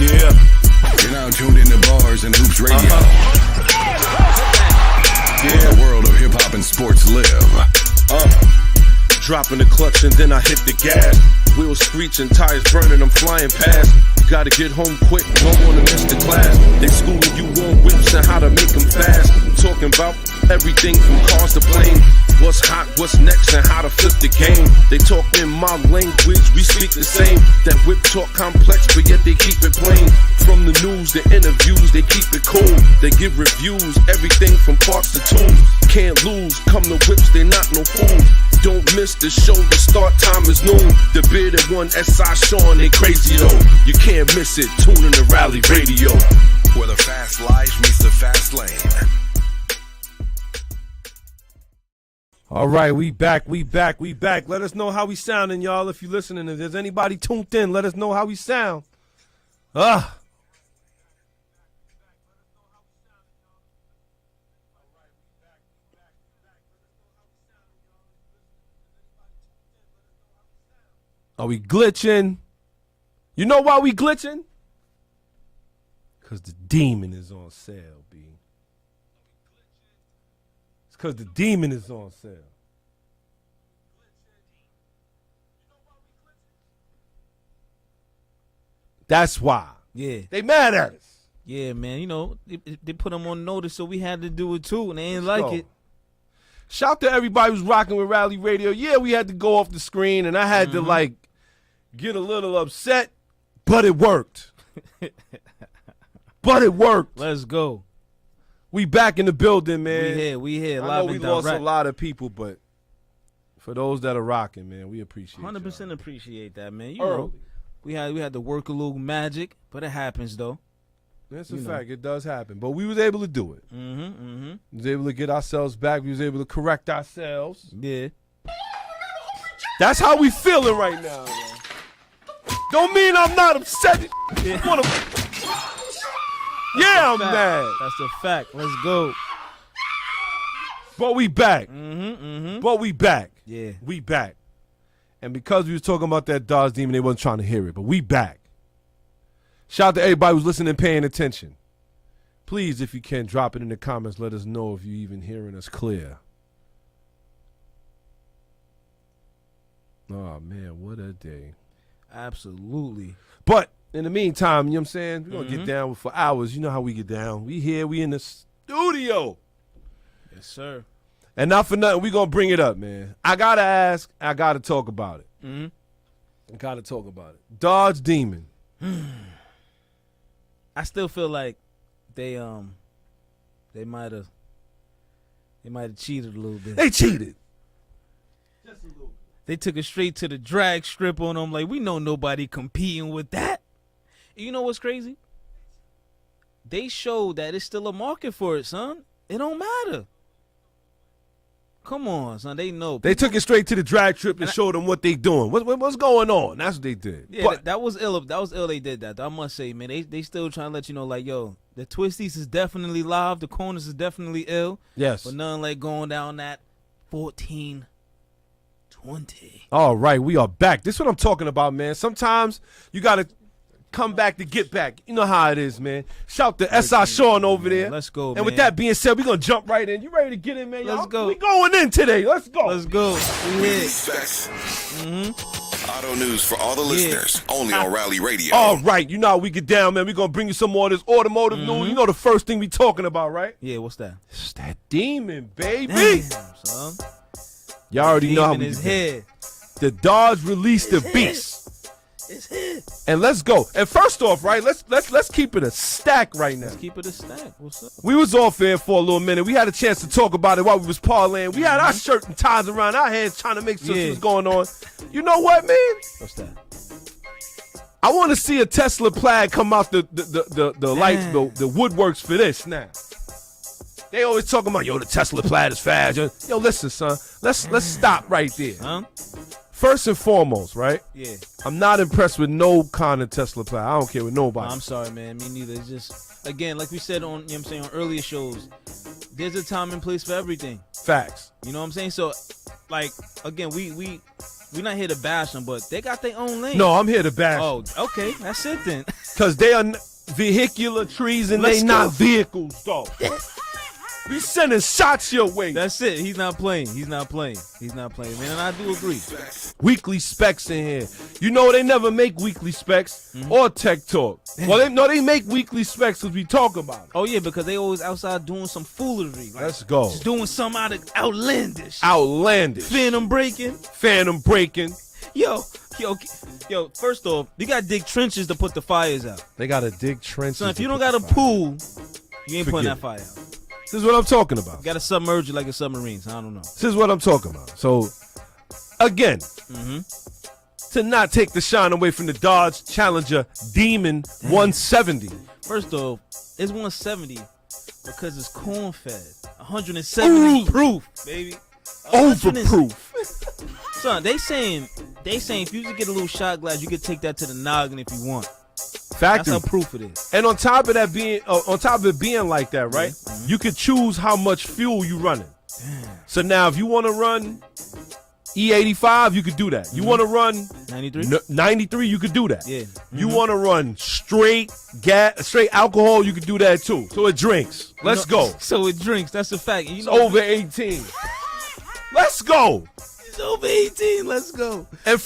Yeah. You're now tuned into Bars and Hoops Radio. Yeah. The world of hip-hop and sports live. Dropping the clutch and then I hit the gas. Wheels screeching, tires burning, I'm flying past. Gotta get home quick, don't wanna miss the class. They schooling you on whips and how to make them fast. Talking about everything from cars to planes. What's hot, what's next, and how to flip the game. They talk in my language, we speak the same. That whip talk complex, but yet they keep it plain. From the news, the interviews, they keep it cool. They give reviews, everything from parts to tools. Can't lose, come to whips, they not no fools. Don't miss the show, the start time is noon. The bearded one, S.I. Sean, they crazy though. You can't miss it, tune in to Rally Radio. Where the fast life meets the fast lane. All right, we back. Let us know how we sounding, y'all. If you're listening, if there's anybody tuned in, let us know how we sound. Are we glitching? You know why we glitching? Because the demon is on sale, B. It's because the demon is on sale. That's why. Yeah. They mad at us. Yeah, man. You know, they put them on notice, so we had to do it too, and they ain't Let's like go. it. Shout to everybody who's rocking with Rally Radio. Yeah, we had to go off the screen, and I had to, like, get a little upset, but it worked. Let's go. We back in the building, man. We here. I know Live we and lost a direct. lot of people, but for those that are rocking, man, we appreciate 100% y'all. appreciate that, man. You Early. know, we had to work a little magic, but it happens though. That's a you know. fact. It does happen. But we was able to do it. We was able to get ourselves back. We was able to correct ourselves. Yeah. That's how we feeling right now, man. Don't mean I'm not upset. Yeah, I'm mad. That's a fact. Let's go. But we back. But we back. Yeah. We back. And because we was talking about that Dodge Demon, they wasn't trying to hear it. But we back. Shout out to everybody who's listening and paying attention. Please, if you can, drop it in the comments. Let us know if you're even hearing us clear. Oh, man, what a day. Absolutely. But in the meantime, you know what I'm saying? We're going to get down for hours. You know how we get down. We here. We in the studio. Yes, sir. And not for nothing, we going to bring it up, man. I got to ask. I got to talk about it. I got to talk about it. Dodge Demon. I still feel like they might have cheated a little bit. They cheated. Just a little bit. They took it straight to the drag strip on them. Like, we know nobody competing with that. You know what's crazy? They showed that it's still a market for it, son. It don't matter. Come on, son. They know. They took it straight to the drag trip and showed them what they doing. What's going on? That's what they did. Yeah, But that was ill. That was ill. They did that. I must say, man. They still trying to let you know, like, yo, the twisties is definitely live. The corners is definitely ill. yes. But nothing like going down that 14-20. All right, we are back. This is what I'm talking about, man. Sometimes you got to come back to get back. You know how it is, man. Shout to S.I. Sean over there. Let's go, And with man. that being said, we're going to jump right in. You ready to get in, man? Let's y'all? go. We going in today. Let's go. Let's go. We here. Facts. Auto news for all the listeners. Only on Rally Radio. All right, you know how we get down, man. We're going to bring you some more of this automotive news. You know the first thing we talking about, right? Yeah, what's that? It's that demon, baby. Damn, son. Y'all already know how Demon we is get down. here. The Dodge released the beast. It's here. And let's go. And first off, right, let's keep it a stack right now. Let's keep it a stack. What's up? We was off air for a little minute. We had a chance to talk about it while we was parlaying. We had our shirt and ties around our heads trying to make sure Yeah. what's going on. You know what, man? What's that? I want to see a Tesla Plaid come out the lights, Damn. the woodworks for this now. They always talking about, yo, the Tesla Plaid is fast. Yo, listen, son. Let's stop right there. Huh? First and foremost, right? Yeah. I'm not impressed with no kind of Tesla Plaid. I don't care with nobody. I'm sorry, man. Me neither. It's just, again, like we said on, you know what I'm saying, on earlier shows, there's a time and place for everything. Facts. You know what I'm saying? So, like, again, we We're not here to bash them, but they got their own lane. No, I'm here to bash. Oh, okay. That's it then. Because they are vehicular trees and Let's they go. not vehicles, though. We sending shots your way. That's it. He's not playing. He's not playing. He's not playing, man. And I do agree. Weekly specs in here. You know they never make weekly specs or tech talk. Well, they make weekly specs because we talk about it. Oh, yeah, because they always outside doing some foolery. Like, Let's go. just doing something outlandish. Outlandish. Phantom breaking. Phantom breaking. Yo, first off, you got to dig trenches to put the fires out. They got to dig trenches. So if to you don't put got a the fire. pool, you ain't putting Forget that fire out. This is what I'm talking about. You got to submerge it like a submarine. So I don't know. This is what I'm talking about. So, again, to not take the shine away from the Dodge Challenger Demon 170. First off, it's 170 because it's corn fed. 170 proof, baby. Overproof. Son, they saying if you just get a little shot glass, you can take that to the noggin if you want. Factory. That's how proof it is. And on top of that being, on top of it being like that, right? You could choose how much fuel you running. So now, if you want to run E85, you could do that. You want to run 93? 93, you could do that. Yeah. You want to run straight alcohol, you could do that too. So it drinks. Let's go. So it drinks. That's a fact. You It's know, over 18. Let's go. it's over 18. Let's go. And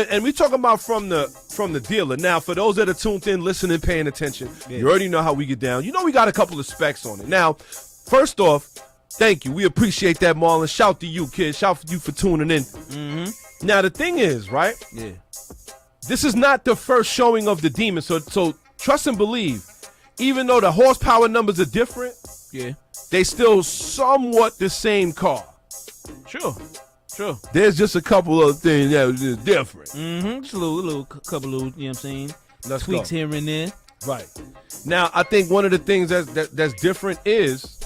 and we talking about from the dealer. Now, for those that are tuned in, listening, paying attention, you already know how we get down. You know we got a couple of specs on it. Now, first off, thank you. We appreciate that, Marlon. Shout to you, kid. Shout to you for tuning in. Now, the thing is, right? Yeah. This is not the first showing of the Demon. So trust and believe, even though the horsepower numbers are different, Yeah. they still somewhat the same car. Sure. There's just a couple of things that are just different. Just a little couple of, you know what I'm saying? Let's Tweaks go. here and there. Right. Now, I think one of the things that's different is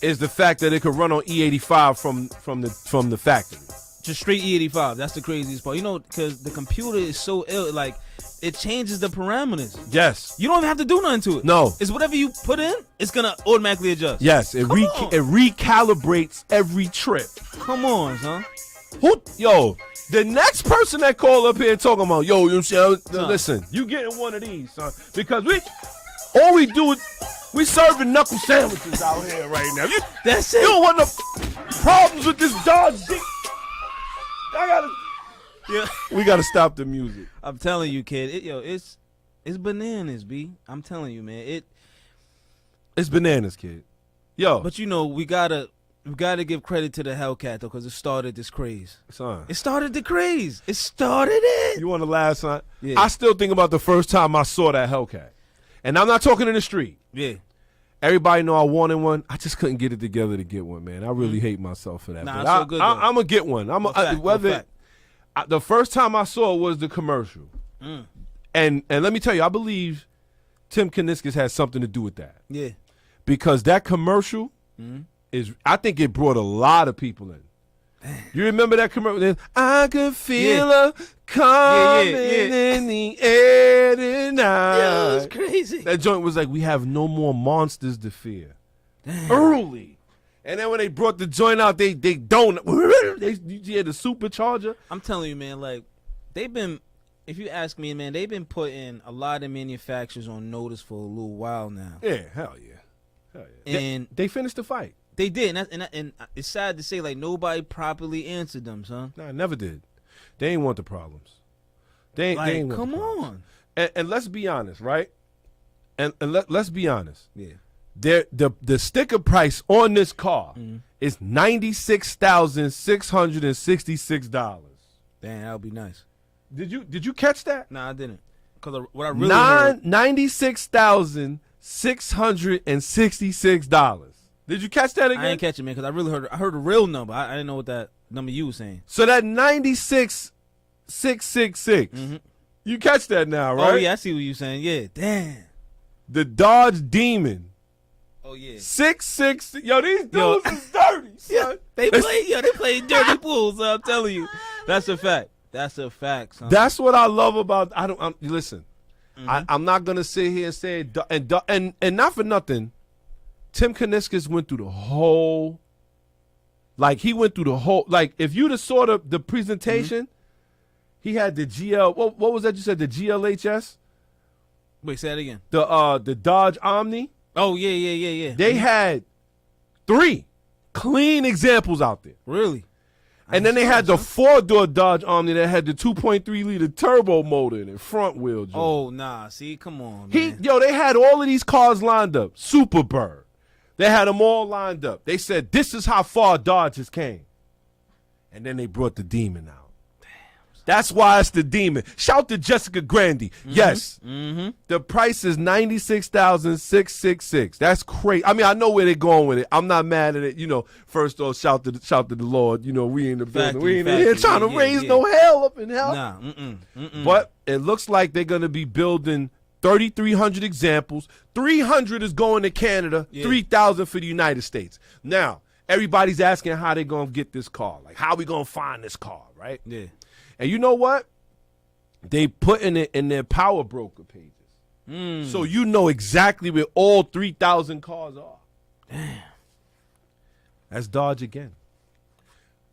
the fact that it could run on E85 from the factory. Just straight E85. That's the craziest part. You know, because the computer is so ill, like, it changes the parameters. Yes. You don't even have to do nothing to it. No. It's whatever you put in, it's going to automatically adjust. Yes. It Come on. recalibrates every trip. Come on, son. The next person that call up here talking about, you know what I'm saying? Son. Listen, you getting one of these, son. Because all we do is we serving knuckle sandwiches out here right now. That's You it. don't want no problems with this Dodge dick. Yeah. We gotta stop the music. I'm telling you, kid. It's bananas, B. I'm telling you, man. It's bananas, kid. Yo, But you know, we gotta give credit to the Hellcat though, because it started this craze. son, It started the craze. It started it. you want to laugh, son? Yeah. I still think about the first time I saw that Hellcat, and I'm not talking in the street. Yeah. Everybody know I wanted one. I just couldn't get it together to get one, man. I really hate myself for that. Nah, but it's so good, though. I'm gonna get one. The first time I saw it was the commercial, and let me tell you, I believe Tim Kuniskis had something to do with that, Yeah. because that commercial I think it brought a lot of people in. You remember that commercial? I could feel her coming in the air tonight. Yeah, it's crazy. That joint was like, we have no more monsters to fear. Early. And then when they brought the joint out, you had the supercharger. I'm telling you, man, like, if you ask me, man, they've been putting a lot of manufacturers on notice for a little while now. Yeah, hell yeah. And they finished the fight. they did, and it's sad to say, like, nobody properly answered them, son. No, I never did. They ain't want the problems. They ain't want the Come problems. on. And let's be honest, right? And let's be honest. Yeah. The sticker price on this car is $96,666. Damn, that would be nice. Did you catch that? Nah, I didn't. Because what I really heard, $96,666. Did you catch that again? I ain't catch it, man, because I heard a real number. I didn't know what that number you was saying. So that 96,666. You catch that now, right? Oh, yeah, I see what you saying. Yeah, damn. The Dodge Demon. Oh, yeah. 666. Yo, these dudes is dirty, son. They play dirty pools, I'm telling you. That's a fact. That's a fact, son. That's what I love about. Listen. I'm not gonna sit here and say it, and not for nothing. Tim Kuniskis went through the whole Like, he went through the whole, like, if you'd have saw the presentation, he had the GL, what was that you said, the GLHS? Wait, say that again. The Dodge Omni. Oh, yeah. They had 3 clean examples out there. Really? And then they had the 4-door Dodge Omni that had the 2.3-liter turbo motor in it, front wheel. Joint. Oh, nah. See, come on, man. They had all of these cars lined up. Superbird. They had them all lined up. They said, this is how far Dodges came. And then they brought the Demon out. That's why it's the Demon. Shout to Jessica Grandy. Yes. The price is $96,666. That's crazy. I mean, I know where they're going with it. I'm not mad at it. You know, first off, shout to the Lord. You know, we in the building. We ain't in here trying to raise no hell up in hell. Nah. But it looks like they're going to be building 3,300 examples. 300 is going to Canada. 3,000 for the United States. Now, everybody's asking how they're going to get this car. Like, how we going to find this car, right? Yeah. And you know what? They putting it in their power broker pages. So you know exactly where all 3,000 cars are. Damn. That's Dodge again.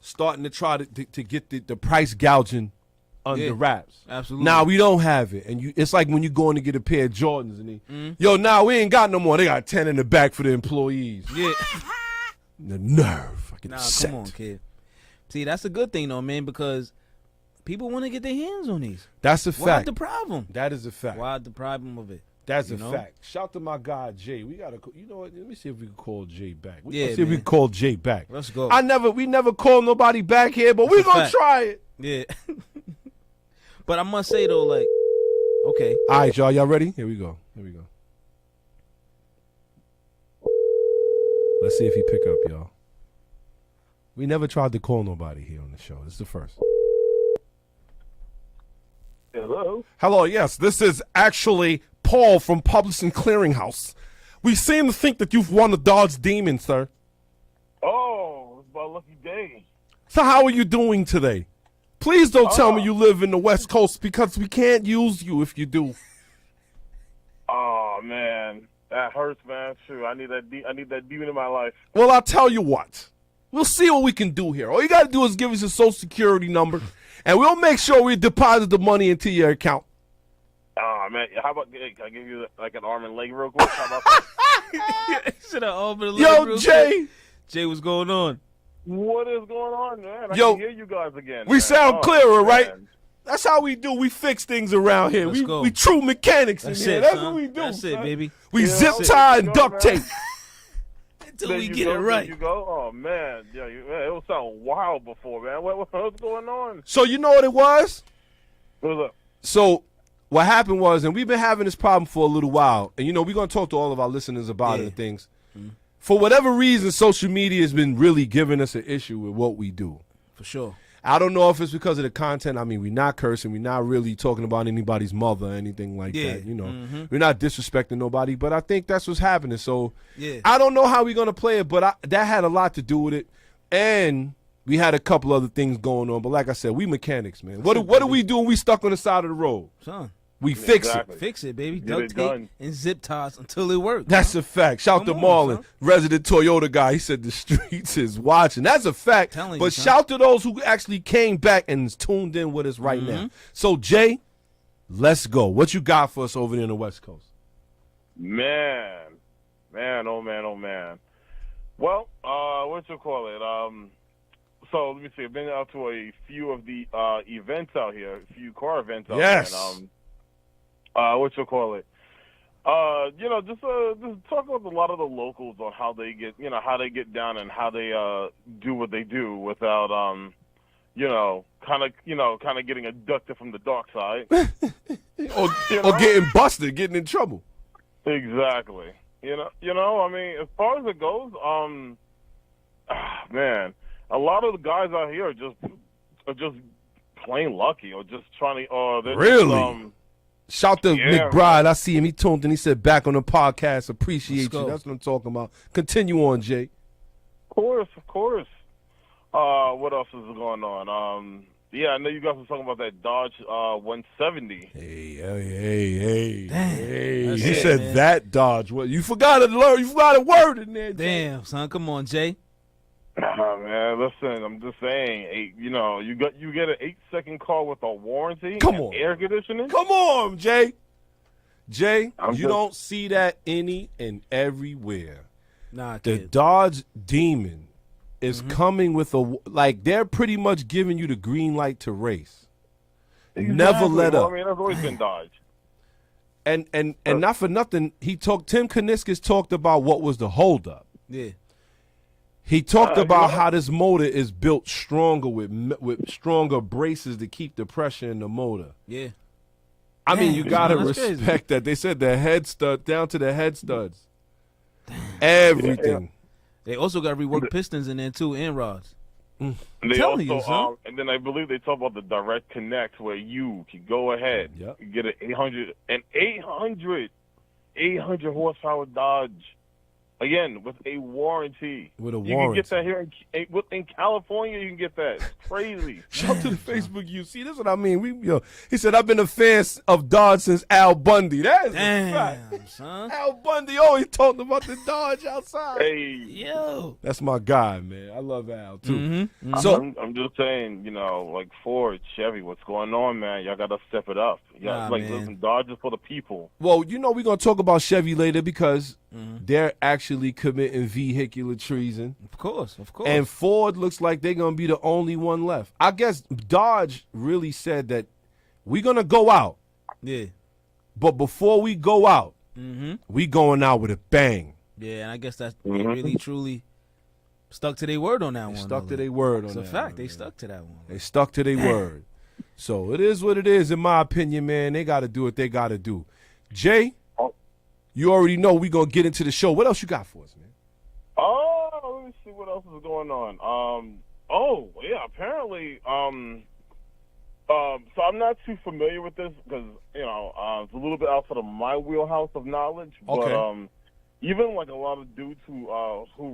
Starting to try to get the price gouging under wraps. Absolutely. Now we don't have it. And it's like when you going to get a pair of Jordans and we ain't got no more. They got 10 in the back for the employees. Yeah. The nerve. I get upset. Come on, kid. See, that's a good thing, though, man, because people want to get their hands on these. That's a fact. What's the problem? That is a fact. What's the problem of it? That's a fact. Shout to my guy Jay. We gotta, you know what? Let me see if we can call Jay back. Let's see if we can call Jay back. Let's go. We never call nobody back here, but we gonna try it. Yeah. But I must say though, like, okay. All right, y'all ready? Here we go. Let's see if he pick up, y'all. We never tried to call nobody here on the show. This is the first. Hello, yes. This is actually Paul from Publishing Clearinghouse. We seem to think that you've won the Dodge Demon, sir. Oh, it's my lucky day. So how are you doing today? Please don't tell me you live in the West Coast because we can't use you if you do. Oh, man. That hurts, man. True. I need that demon in my life. Well, I'll tell you what. We'll see what we can do here. All you got to do is give us your Social Security number, and we'll make sure we deposit the money into your account. Oh, man. How about, can I give you like an arm and leg real quick? How about that? Should I arm and leg Yo, Jay. Quick? Jay, what's going on? What is going on, man? I Yo, can hear you guys again. We man. sound clearer, man. right? That's how we do. We fix things around here. Let's go. We true mechanics in here. That's what we do. That's it, baby. We zip tie and duct tape. Until we get it right. You go. Oh man, yeah, it was sound wild before, man. What's going on? So you know what it was? What's up? So what happened was, and we've been having this problem for a little while, and we're gonna talk to all of our listeners about it and things. For whatever reason, social media has been really giving us an issue with what we do. For sure. I don't know if it's because of the content. I mean, we're not cursing. We're not really talking about anybody's mother or anything like that. We're not disrespecting nobody, but I think that's what's happening. So I don't know how we're going to play it, but that had a lot to do with it. And we had a couple other things going on. But like I said, we mechanics, man. What do we do when we stuck on the side of the road? Son. We fix it. Fix it, baby. Duct tape and zip ties until it works. That's a fact. Shout to Marlon, resident Toyota guy. He said the streets is watching. That's a fact. But shout to those who actually came back and is tuned in with us right now. So, Jay, let's go. What you got for us over there on the West Coast? Man, oh man. Well, what you call it? So let me see. I've been out to a few of the events out here, a few car events out here. And, what you call it? Just talk with a lot of the locals on how they get down and how they do what they do without kind of getting abducted from the dark side, or getting busted, getting in trouble. Exactly. I mean, as far as it goes, man, a lot of the guys out here are just plain lucky, or just trying to. Really. Shout to McBride. I see him. He tuned in. He said, back on the podcast. Appreciate you. That's what I'm talking about. Continue on, Jay. Of course. What else is going on? I know you guys were talking about that Dodge 170. Hey. Damn, he said man. That Dodge. What? You forgot a word in there, Jay. Damn, son. Come on, Jay. Man, listen, I'm just saying, you get an 8-second car with a warranty. Come and on. air conditioning. Come on, Jay. Jay, I'm you just- don't see that any and everywhere. Nah, The kid. Dodge Demon is coming with they're pretty much giving you the green light to race. Never Exactly. let Well, up. I mean, that's always been Dodge. And not for nothing, Tim Kaniskis talked about what was the holdup. Yeah. He talked you about know- how this motor is built stronger with stronger braces to keep the pressure in the motor. Yeah. I mean, you Damn, gotta son, that's crazy. respect that. They said the head stud down to the head studs, everything. They also got reworked pistons in there too and rods. And they telling also, you, son. and then I believe they talk about the direct connect where you can go ahead, Yep. you get an 800 horsepower Dodge, again with a warranty. With a You can warranty. get that here in California. You can get that. It's crazy. Shout to the Facebook you. See, this is what I mean. He said, I've been a fan of Dodge since Al Bundy. That is a fact. Damn, son. Al Bundy always talked about the Dodge outside. Hey, Yo. That's my guy, man. I love Al, too. Mm-hmm. So, I'm just saying, like Ford, Chevy, what's going on, man? Y'all gotta step it up. Nah, man. Listen, Dodge is for the people. well, we're going to talk about Chevy later because they're actually committing vehicular treason. Of course. And Ford looks like they're going to be the only one left. I guess Dodge really said that we're going to go out, yeah. but before we go out, Mm-hmm. we going out with a bang. Yeah, and I guess that's they really truly stuck to their word on that one. Stuck to though. their word on It's a that fact. one, They man. stuck to that one. They stuck to their word. So it is what it is, in my opinion, man. They got to do what they got to do. Jay, Oh. you already know we going to get into the show. What else you got for us, man? Oh, let me see what else is going on. Oh yeah, apparently, so I'm not too familiar with this because it's a little bit outside of my wheelhouse of knowledge. Okay. But even like a lot of dudes who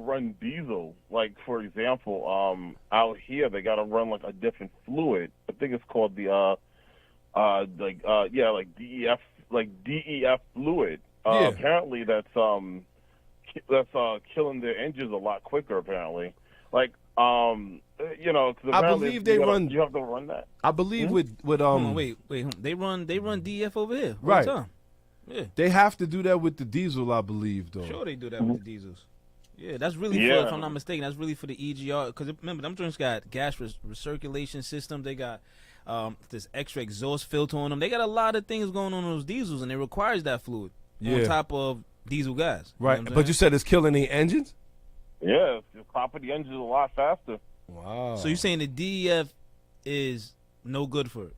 run diesel, like for example, out here they got to run like a different fluid. I think it's called the DEF, DEF fluid. Yeah. Apparently that's killing their engines a lot quicker. Apparently, 'cause apparently believe they run- You have to run that. I believe with Hold on, wait. They run DF over here. All Right. the time. Yeah. they have to do that with the diesel, I believe, though. Sure, they do that with the diesels. Yeah, that's really Yeah. for, if I'm not mistaken, that's really for the EGR. Because remember, them joints got gas recirculation system. They got this extra exhaust filter on them. They got a lot of things going on those diesels, and it requires that fluid Yeah. on top of diesel gas. You know Right, what I'm but you saying? said it's killing the engines? Yeah, it's popping the engines a lot faster. Wow. So you're saying the DEF is no good for it?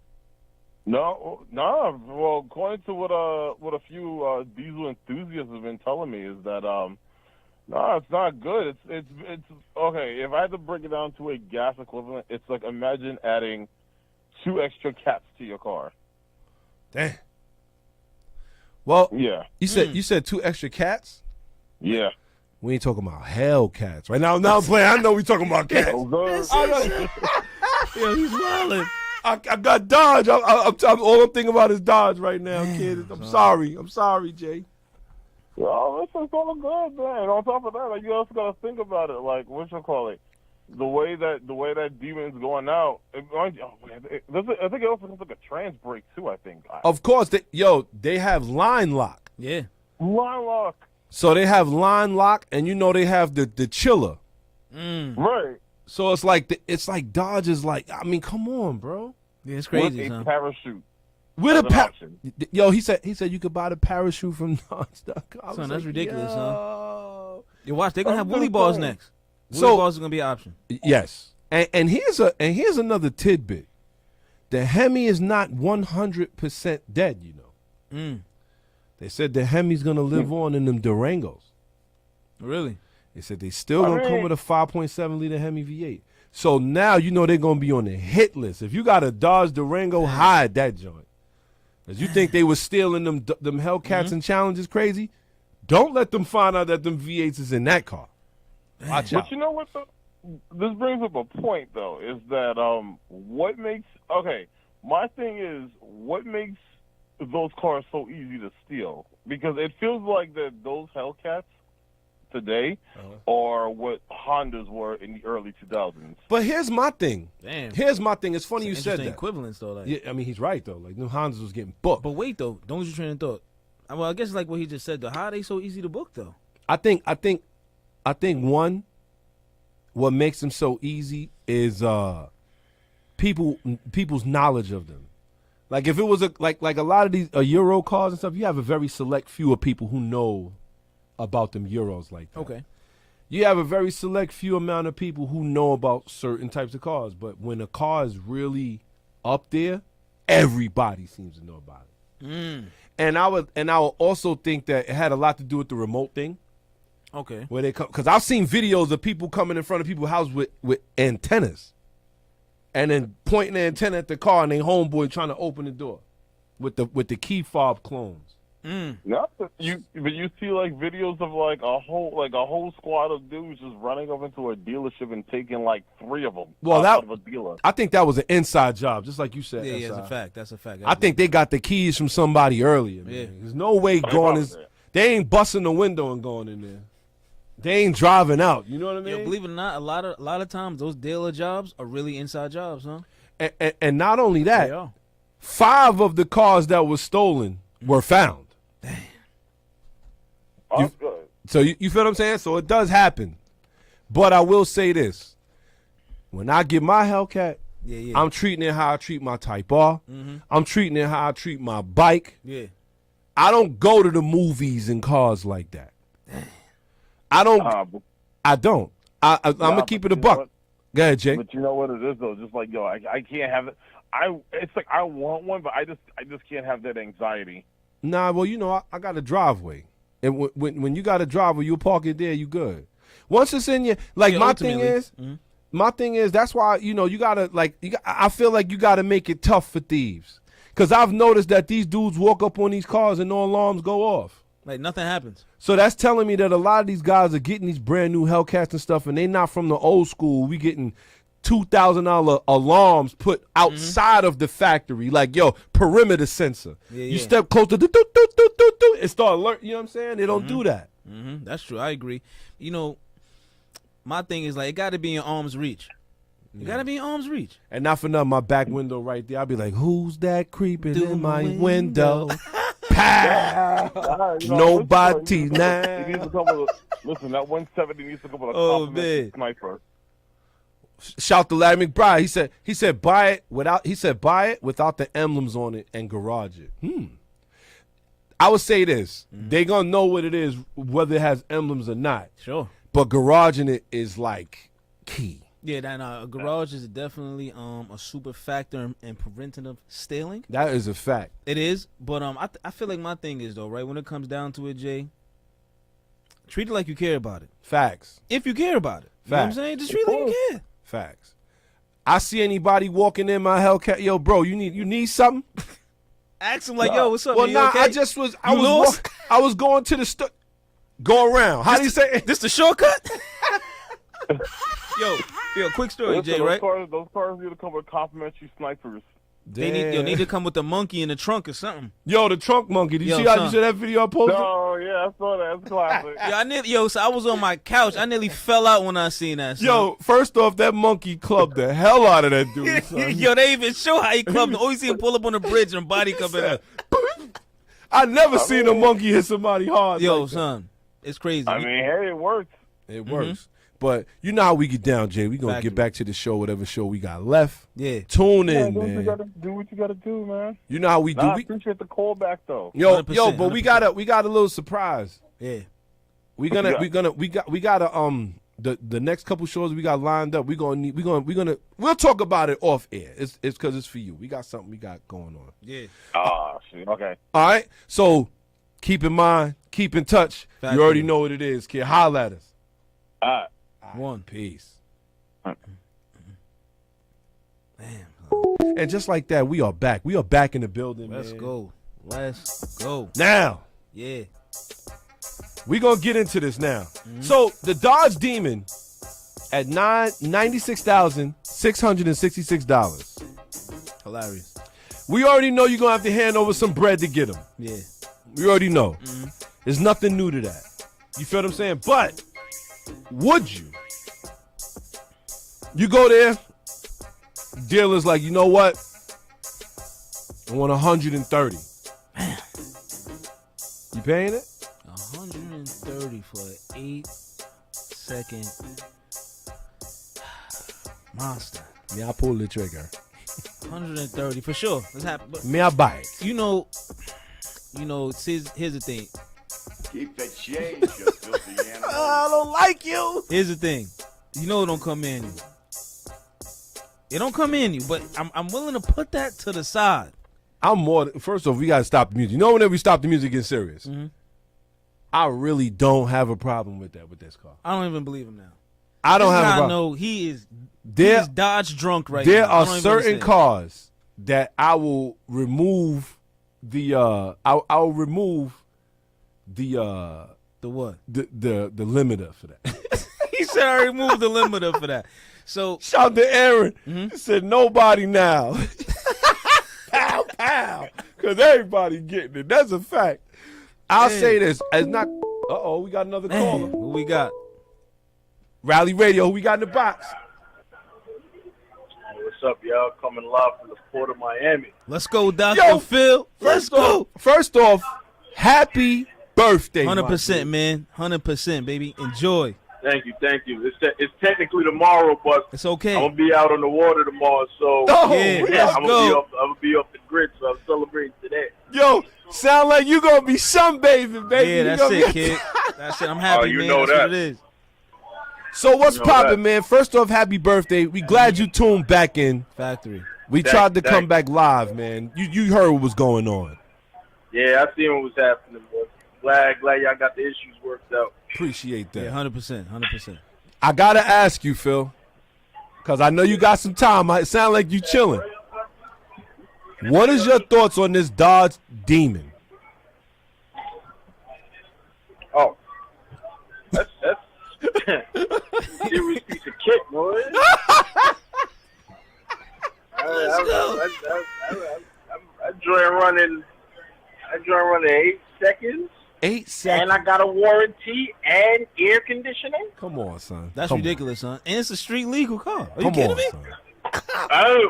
No. Well, according to what a few diesel enthusiasts have been telling me is that no, it's not good. It's okay. If I had to break it down to a gas equivalent, it's like imagine adding 2 extra cats to your car. Damn. Well, Yeah, you said 2 extra cats? yeah. We ain't talking about Hellcats. Right now I'm playing. I know we talking about cats. Oh, good. Yeah, he's wilding. I got Dodge. I'm all I'm thinking about is Dodge right now, kid. I'm sorry. I'm sorry, Jay. Oh, this is all good, man. On top of that, like you also gotta think about it. Like what you call it, the way that demon's going out. I think it also has like a trans brake too. I think. Of course, they have line lock. Yeah. Line lock. So they have line lock, and they have the chiller. Right. So it's like Dodge is like, I mean, come on, bro. Yeah, it's With crazy, a son. parachute. With As a an option. he said you could buy the parachute from Dodge.com. Son, that's ridiculous, son. You watch, they're gonna have I'm woolly just balls saying. next. Woolly So- balls are gonna be an option. Yes, and here's another tidbit. The Hemi is not 100% dead. They said the Hemi's gonna live on in them Durangos. Really? They said they still gonna come with a 5.7 liter Hemi V8. So now they're gonna be on the hit list. If you got a Dodge Durango, hide that joint. Cause you think they was stealing them Hellcats and Challenges crazy? Don't let them find out that them V8s is in that car. Watch out. But you know what? This brings up a point though. Is that what makes my thing is what makes those cars so easy to steal? Because it feels like that those Hellcats today, or what Hondas were in the early 2000s. But here's my thing. Damn. Here's my thing. It's funny you It's said interesting that. equivalence though. Like, Yeah, I mean, he's right though. Like, New Hondas was getting booked. but wait though, don't lose your train of thought. Well, I guess like what he just said though. How are they so easy to book though? I think one, what makes them so easy is people's knowledge of them. Like if it was like a lot of these Euro cars and stuff, you have a very select few of people who know about them Euros like that. Okay. You have a very select few amount of people who know about certain types of cars, but when a car is really up there, everybody seems to know about it. And I would also think that it had a lot to do with the remote thing. Okay. Where they come, because I've seen videos of people coming in front of people's house with antennas, and then pointing the antenna at the car, and they homeboy trying to open the door with the key fob clones. But you see like videos of like a whole squad of dudes just running up into a dealership and taking like 3 of them out of a dealer. I think that was an inside job, just like you said. Yeah, SI. that's a fact. That's a fact. I think they got the keys from somebody earlier. Man. Yeah. There's no way they ain't busting the window and going in there. They ain't driving out. You know what I mean? Yo, believe it or not, a lot of times those dealer jobs are really inside jobs, huh? And not only that, They are. 5 of the cars that were stolen were found. Oh, that's good. So you feel what I'm saying? So it does happen. But I will say this. When I get my Hellcat, Yeah. I'm treating it how I treat my Type R. I'm treating it how I treat my bike. Yeah. I don't go to the movies in cars like that. I don't. I don't. I'm gonna keep it a you know buck. what? Go ahead, Jay. But you know what it is though? Just like I can't have it. It's like I want one, but I just can't have that anxiety. Nah, well, you know, I got a driveway. And when you got a driveway, you'll park it there, you good. Once it's in your, like, Yeah, my thing is, that's why, you know, you gotta, like, I feel like you gotta make it tough for thieves. Because I've noticed that these dudes walk up on these cars and no alarms go off. Like nothing happens. So that's telling me that a lot of these guys are getting these brand new Hellcats and stuff, and they not from the old school. We getting $2,000 alarms put outside of the factory, like, yo, perimeter sensor. You step closer, it start alert. You know what I'm saying? They don't do that. That's true. I agree. You know, my thing is like it got to be in arm's reach. You got to be in arm's reach. And not for nothing, my back window right there, I'll be like, who's that creeping in my window? Pow! Nobody now. It needs to come with listen, that 170 needs to come with a complimentary sniper. Shout to Larry McBride. He said buy it without the emblems on it and garage it. I would say this. They gonna know what it is, whether it has emblems or not. Sure. But garaging it is like key. Yeah, a garage is definitely a super factor in preventative stealing. That is a fact. It is, but I feel like my thing is though, right? When it comes down to it, Jay, treat it like you care about it. Facts. If you care about it, you know what I'm saying? Just treat it like you care. Facts. I see anybody walking in my Hellcat, yo, bro, you need something? Ask him like, yo, what's up? Well, man? You okay? I was going to the store. Go around. How do you say it? This the shortcut? Yo, quick story, Listen, Jay, right? Those cars need to come with complimentary snipers. They need to come with the monkey in the trunk or something. Yo, the trunk monkey. Did you see that video I posted? Oh yeah, I saw that. It's classic. So I was on my couch. I nearly fell out when I seen that. Son. Yo, first off, that monkey clubbed the hell out of that dude. Son. Yo, they even show how he clubbed. Always see him pull up on the bridge and body coming out. I never seen a monkey hit somebody hard. Yo, like son, it's crazy. I mean, hey, it works. It works. But you know how we get down, Jay. We gonna get back to the show, whatever show we got left. Yeah. Tune in, man. Do what you gotta do, man. You know how we do. I appreciate the call back though. Yo, but we got a little surprise. Yeah. We got the next couple shows we got lined up. We'll talk about it off air. It's because it's for you. We got something we got going on. Yeah. Shit. Okay. All right. So keep in mind, keep in touch. Fact You already is. know what it is, kid. Holla at us. One. Peace. Damn. And just like that, we are back. We are back in the building, Let's man. go. Let's go. Now, Yeah. we're going to get into this now. So, the Dodge Demon at $96,666. Hilarious. We already know you're going to have to hand over some bread to get them. Yeah. We already know. There's nothing new to that. You feel what I'm saying? But would you? You go there, dealer's like, you know what? I want 130. Man. You paying it? 130 for an 8-second monster. Yeah, I pull the trigger. 130 for sure. Let's have. Me, I buy it. You know. Here's the thing. Keep the change, you filthy animal. I don't like you. Here's the thing. You know it don't come in you. It don't come in you, but I'm willing to put that to the side. I'm more. First off, we gotta stop the music. You know, whenever we stop the music, get serious. Mm-hmm. I really don't have a problem with that with this car. I don't even believe him now. I don't This have a guy problem. know he is There, Dodge drunk right there now. I are don't even certain understand. cars that I will remove the. I'll remove the The what? the limiter for that. He said I removed the limiter for that. So Shout to Aaron. Mm-hmm. He said nobody now. Pow pow. Because everybody getting it. That's a fact. I'll say this. It's not. We got another man, caller. what we got? Rally Radio. Who we got in the box? What's up, y'all? Coming live from the port of Miami. Let's go, Dr. Yo, Phil. Let's go. First off, happy birthday. my 100%, dude. man. 100%, baby. Enjoy. Thank you. It's technically tomorrow, but It's okay. I'm gonna be out on the water tomorrow, so Oh, Yeah, let's let's I'm go. gonna be off the grid, so I'm celebrating today. Yo, sound like you gonna be sunbathing, baby. Yeah, You that's gonna it, be- kid. That's it. I'm happy, you man. know That's that. what it is. So what's You know popping, that. man? First off, happy birthday. We glad you tuned back in. Factory. We Thank- tried to come thank- back live, man. You heard what was going on. Yeah, I seen what was happening, boy. Glad y'all got the issues worked out. Appreciate that. Yeah, 100%. 100%. I gotta ask you, Phil, because I know you got some time. It sound like you chilling. What is your thoughts on this Dodge Demon? Oh, that's serious piece of kit, boy. I enjoy running 8 seconds. 8 seconds. And I got a warranty and air conditioning. Come on, son. That's Come on. ridiculous, son. And it's a street legal car. Are you Come kidding on, me? son. Oh,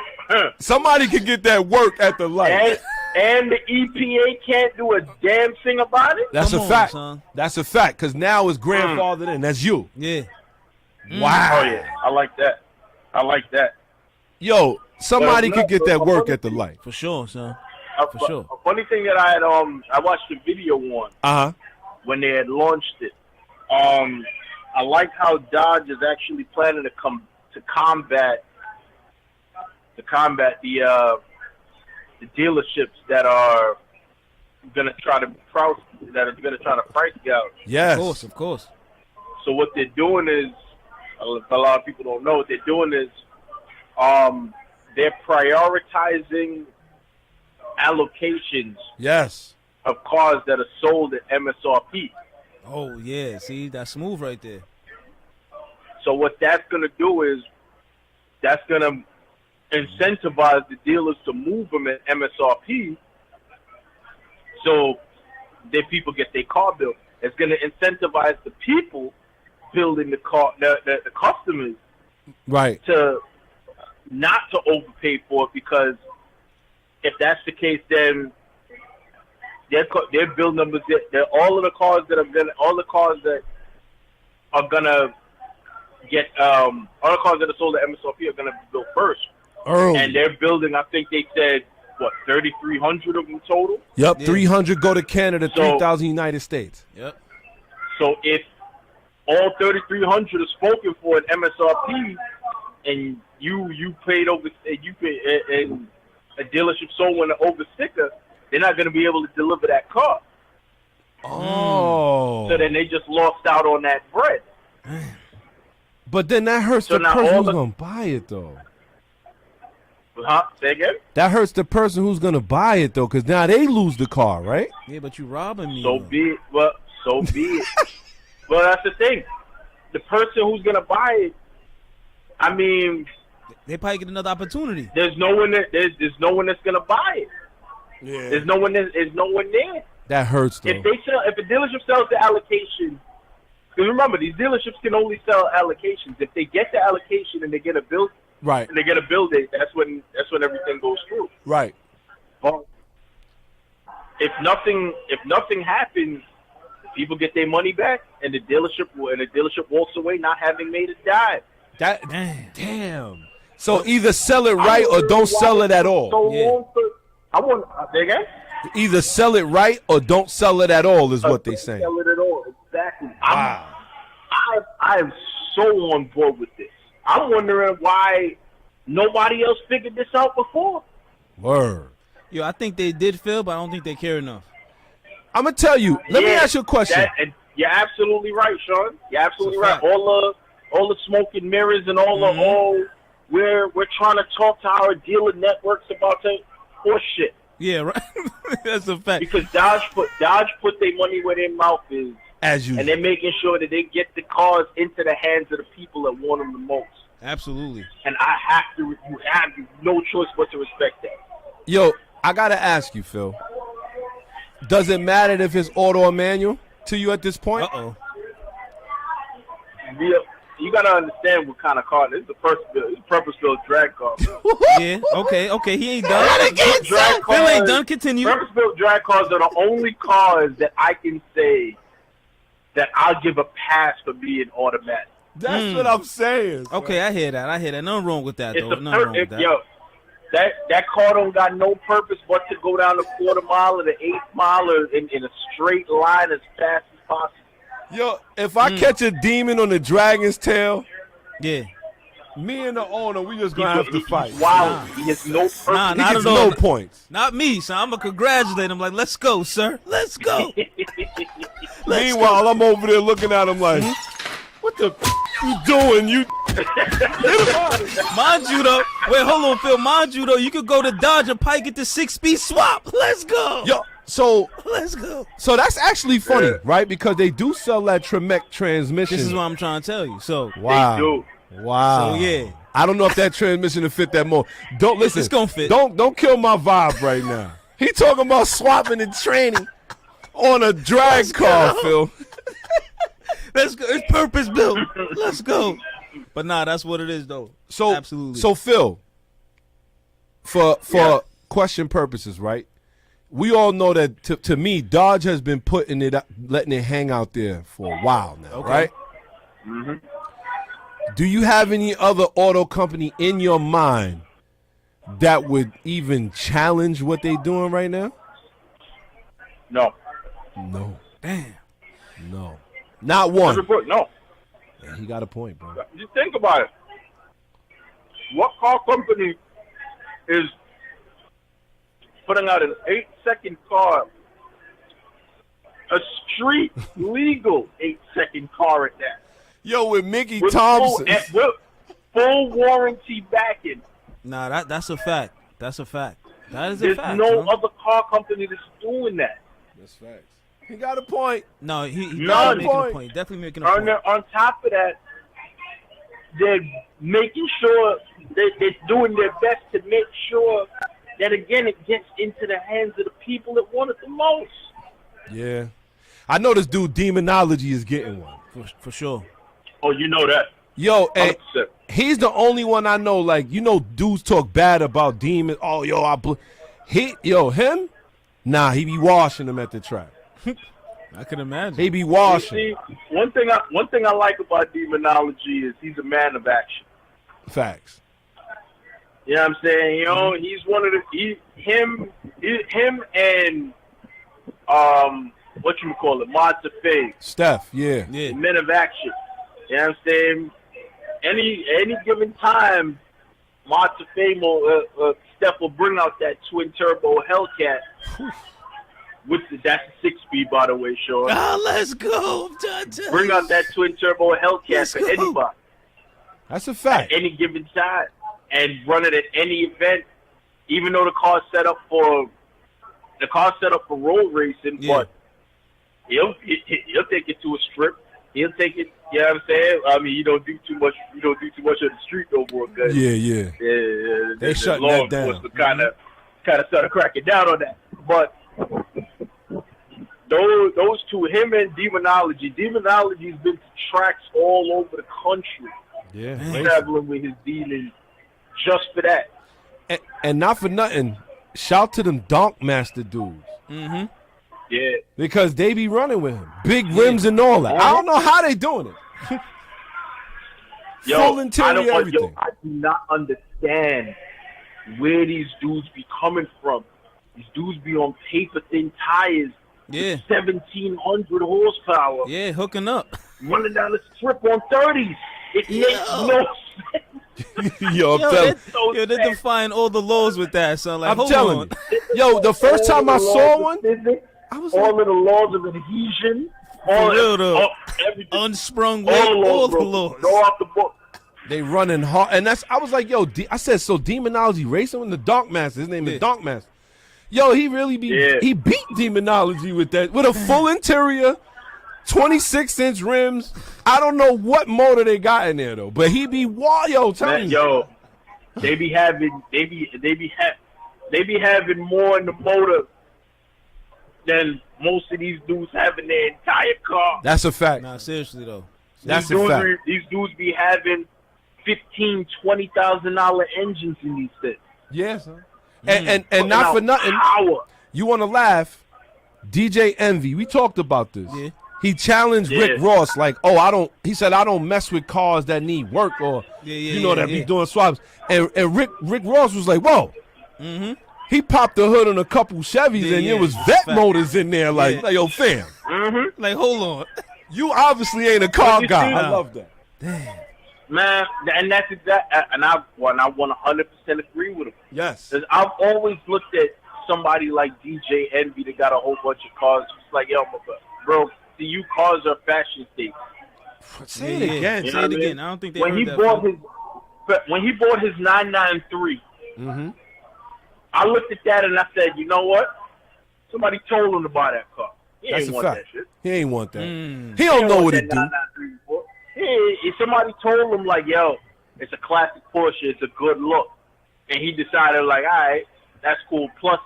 Somebody can get that work at the light. and the EPA can't do a damn thing about it. That's Come a on, fact. son. That's a fact. Because now it's grandfathered in. That's you. Yeah. Wow. Oh yeah, I like that. Yo, somebody Well, could get no, that but work funny at the thing- light. For sure, son. A, For sure. a funny thing that I watched the video on Uh-huh. when they had launched it. I like how Dodge is actually planning to combat the dealerships that are gonna try to price gouge. Yes. Of course. So what they're doing is, a lot of people don't know what they're doing is, they're prioritizing allocations Yes. of cars that are sold at MSRP. Oh, yeah. See, that's smooth right there. So what that's going to do is that's going to incentivize the dealers to move them at MSRP so their people get their car built. It's going to incentivize the people building the car, the customers, Right. to not to overpay for it, because if that's the case, then they're building them with all the cars that are sold at MSRP are gonna be built first, Early. and they're building. I think they said 3,300 of them total. Yep. Yeah. 300 go to Canada, So- 3,000 United States. Yep. So if all 3,300 are spoken for at MSRP, and you paid and a dealership sold one over sticker, they're not going to be able to deliver that car. Oh. So then they just lost out on that bread. But then that hurts So the now person all who's the- going to buy it, though. Huh? Say again? That hurts the person who's going to buy it, though, because now they lose the car, right? Yeah, but you robbing me. So though. be it. Well, so be it. Well, that's the thing. The person who's going to buy it, I mean, They probably get another opportunity. there's no one there's no one that's going to buy it. Yeah. There's no one there. That hurts, though. If a dealership sells the allocation remember, these dealerships can only sell allocations. If they get the allocation and they get a build Right. and they get a build date, that's when everything goes through. Right. But if nothing happens, people get their money back, and the dealership walks away not having made a dime. Damn. So either sell it right or don't sell it at all. So Yeah. long for, I want again. Either sell it right or don't sell it at all is what they saying. Sell it at all. Exactly. Wow. I am so on board with this. I'm wondering why nobody else figured this out before. Word. Yo, I think they did, Phil, but I don't think they care enough. I'm gonna tell you. Let me ask you a question. And you're absolutely right, Sean. You're absolutely It's a right. fact. All the smoke and mirrors and all the we're trying to talk to our dealer networks about the horse shit. Yeah, right. That's a fact. Because Dodge put their money where their mouth is, As you. and they're making sure that they get the cars into the hands of the people that want them the most. Absolutely. And you have no choice but to respect that. Yo, I gotta ask you, Phil. Does it matter if it's auto or manual to you at this point? Uh-oh. You gotta understand what kind of car. This is a purpose-built drag car. Yeah, okay. He ain't done. Drag Phil ain't cars- done. Continue. Purpose-built drag cars are the only cars that I can say that I'll give a pass for being automatic. That's what I'm saying. Okay, I hear that. Nothing wrong with that, It's though. Nothing wrong with that. yo, that car don't got no purpose but to go down the quarter mile or the 8th mile or in a straight line as fast as possible. Yo, if I catch a demon on the dragon's tail, Yeah. me and the owner, we just gonna have to fight. Wow, he has no purpose. Nah, He not gets at all. no points. Not me, so I'm going to congratulate him. Like, let's go, sir. Let's go. Meanwhile, I'm over there looking at him like, what the you doing? You Mind you, though. Wait, hold on, Phil. Mind you, though, you could go to Dodge and Pike get the 6-speed swap. Let's go. yo. So Let's go. that's actually funny, right? Because they do sell that Tremec transmission. This is what I'm trying to tell you. So, Wow. do. Wow. So, yeah. I don't know if that transmission will fit that more. Don't listen. It's gonna fit. Don't kill my vibe right now. He talking about swapping and training on a drag car, Phil. let's go. It's purpose built. Let's go. But nah, that's what it is, though. So Absolutely. So Phil, for Yeah. question purposes, right? We all know that to me, Dodge has been letting it hang out there for a while now, Okay. right? Mm-hmm. Do you have any other auto company in your mind that would even challenge what they doing right now? No. No, Damn. no, not one. No. Yeah, he got a point, bro. Just think about it. What car company is putting out an 8-second car, a street legal 8-second car at that, Yo, with Mickey with Thompson. full warranty backing? Nah, that's a fact. That's a fact. That is a There's fact. no huh? other car company that's doing that. That's facts. He got a point. No, he None. definitely making a point. Definitely making a On, point. on top of that, they're making sure they're doing their best to make sure that, again, it gets into the hands of the people that want it the most. Yeah. I know this dude Demonology is getting one. For sure. Oh, you know that. Yo, and 100%. he's the only one I know, like, dudes talk bad about Demon. Oh, yo, him? Nah, he be washing them at the track. I can imagine. He be You washing. see, one thing I like about Demonology is he's a man of action. Facts. You know what I'm saying? He's one of the him and Monta Faye, Steph, yeah. Yeah. men of action. You know what I'm saying? Any given time, Monta Faye Steph will bring out that twin turbo Hellcat. That's a 6-speed, by the way, Sean. Ah, let's go. Bring out that twin turbo Hellcat Let's for go. anybody. That's a fact. Any given time, and run it at any event, even though the car's set up for road racing. Yeah. But he'll take it to a strip. He'll take it. You know what I'm saying? I mean, you don't do too much of the street no more, guys. Yeah. Yeah, They shutting law that down. enforcement kind of started cracking down on that. But those two, him and Demonology. Demonology's been to tracks all over the country, Yeah. traveling with his demons just for that. And not for nothing, shout to them Donk Master dudes. Mm-hmm. Yeah. Because they be running with him. Big rims and all that. I don't know how they doing it. Full interior, everything. I do not understand where these dudes be coming from. These dudes be on paper thin tires. Yeah. 1,700 horsepower. Yeah, hooking up. Running down the strip on 30s. It makes no sense. Yo, I'm Yo, telling they're defying all the laws with that, son. Like, I'm hold telling on. you. Yo, the first time I saw one, I was like, All of the laws of adhesion. For real, though. Everything. Unsprung weight, All all the bro. laws. Go off the book. they running hard. And I was like, yo, I said, so Demonology racing with the Donk Master. His name is Donk Master. Yo, he really he beat Demonology with that, with a full interior, 26-inch rims. I don't know what motor they got in there though, but he be wild. Man, yo, they be having more in the motor than most of these dudes have in their entire car. That's a fact. Nah, seriously though. That's a fact. These dudes be having $15,000-$20,000 engines in these things. Yes, and not for nothing. Power. You want to laugh? DJ Envy. We talked about this. Yeah. He challenged Rick Ross like, "Oh, He said, "I don't mess with cars that need work or that be doing swaps." And Rick Ross was like, "Whoa." Mm-hmm. He popped the hood on a couple Chevys and there was vet motors in there. Like yo, fam. Mm-hmm. Like, hold on. You obviously ain't a car guy. see- I love that. Man, and that's exact. And I 100% agree with him. Yes. 'Cause I've always looked at somebody like DJ Envy that got a whole bunch of cars. It's like, yo, bro, to you, cars are fashion statements. Say it again. You Say know it what I again. mean? I don't think they When heard he that bought before. his 993, Mm-hmm. I looked at that and I said, you know what? Somebody told him to buy that car. He That's ain't a want fact. that shit. He ain't want that. Mm. He don't know want what that it do. 993 for. If somebody told him like, yo, it's a classic Porsche, it's a good look, and he decided like, all right, that's cool. Plus,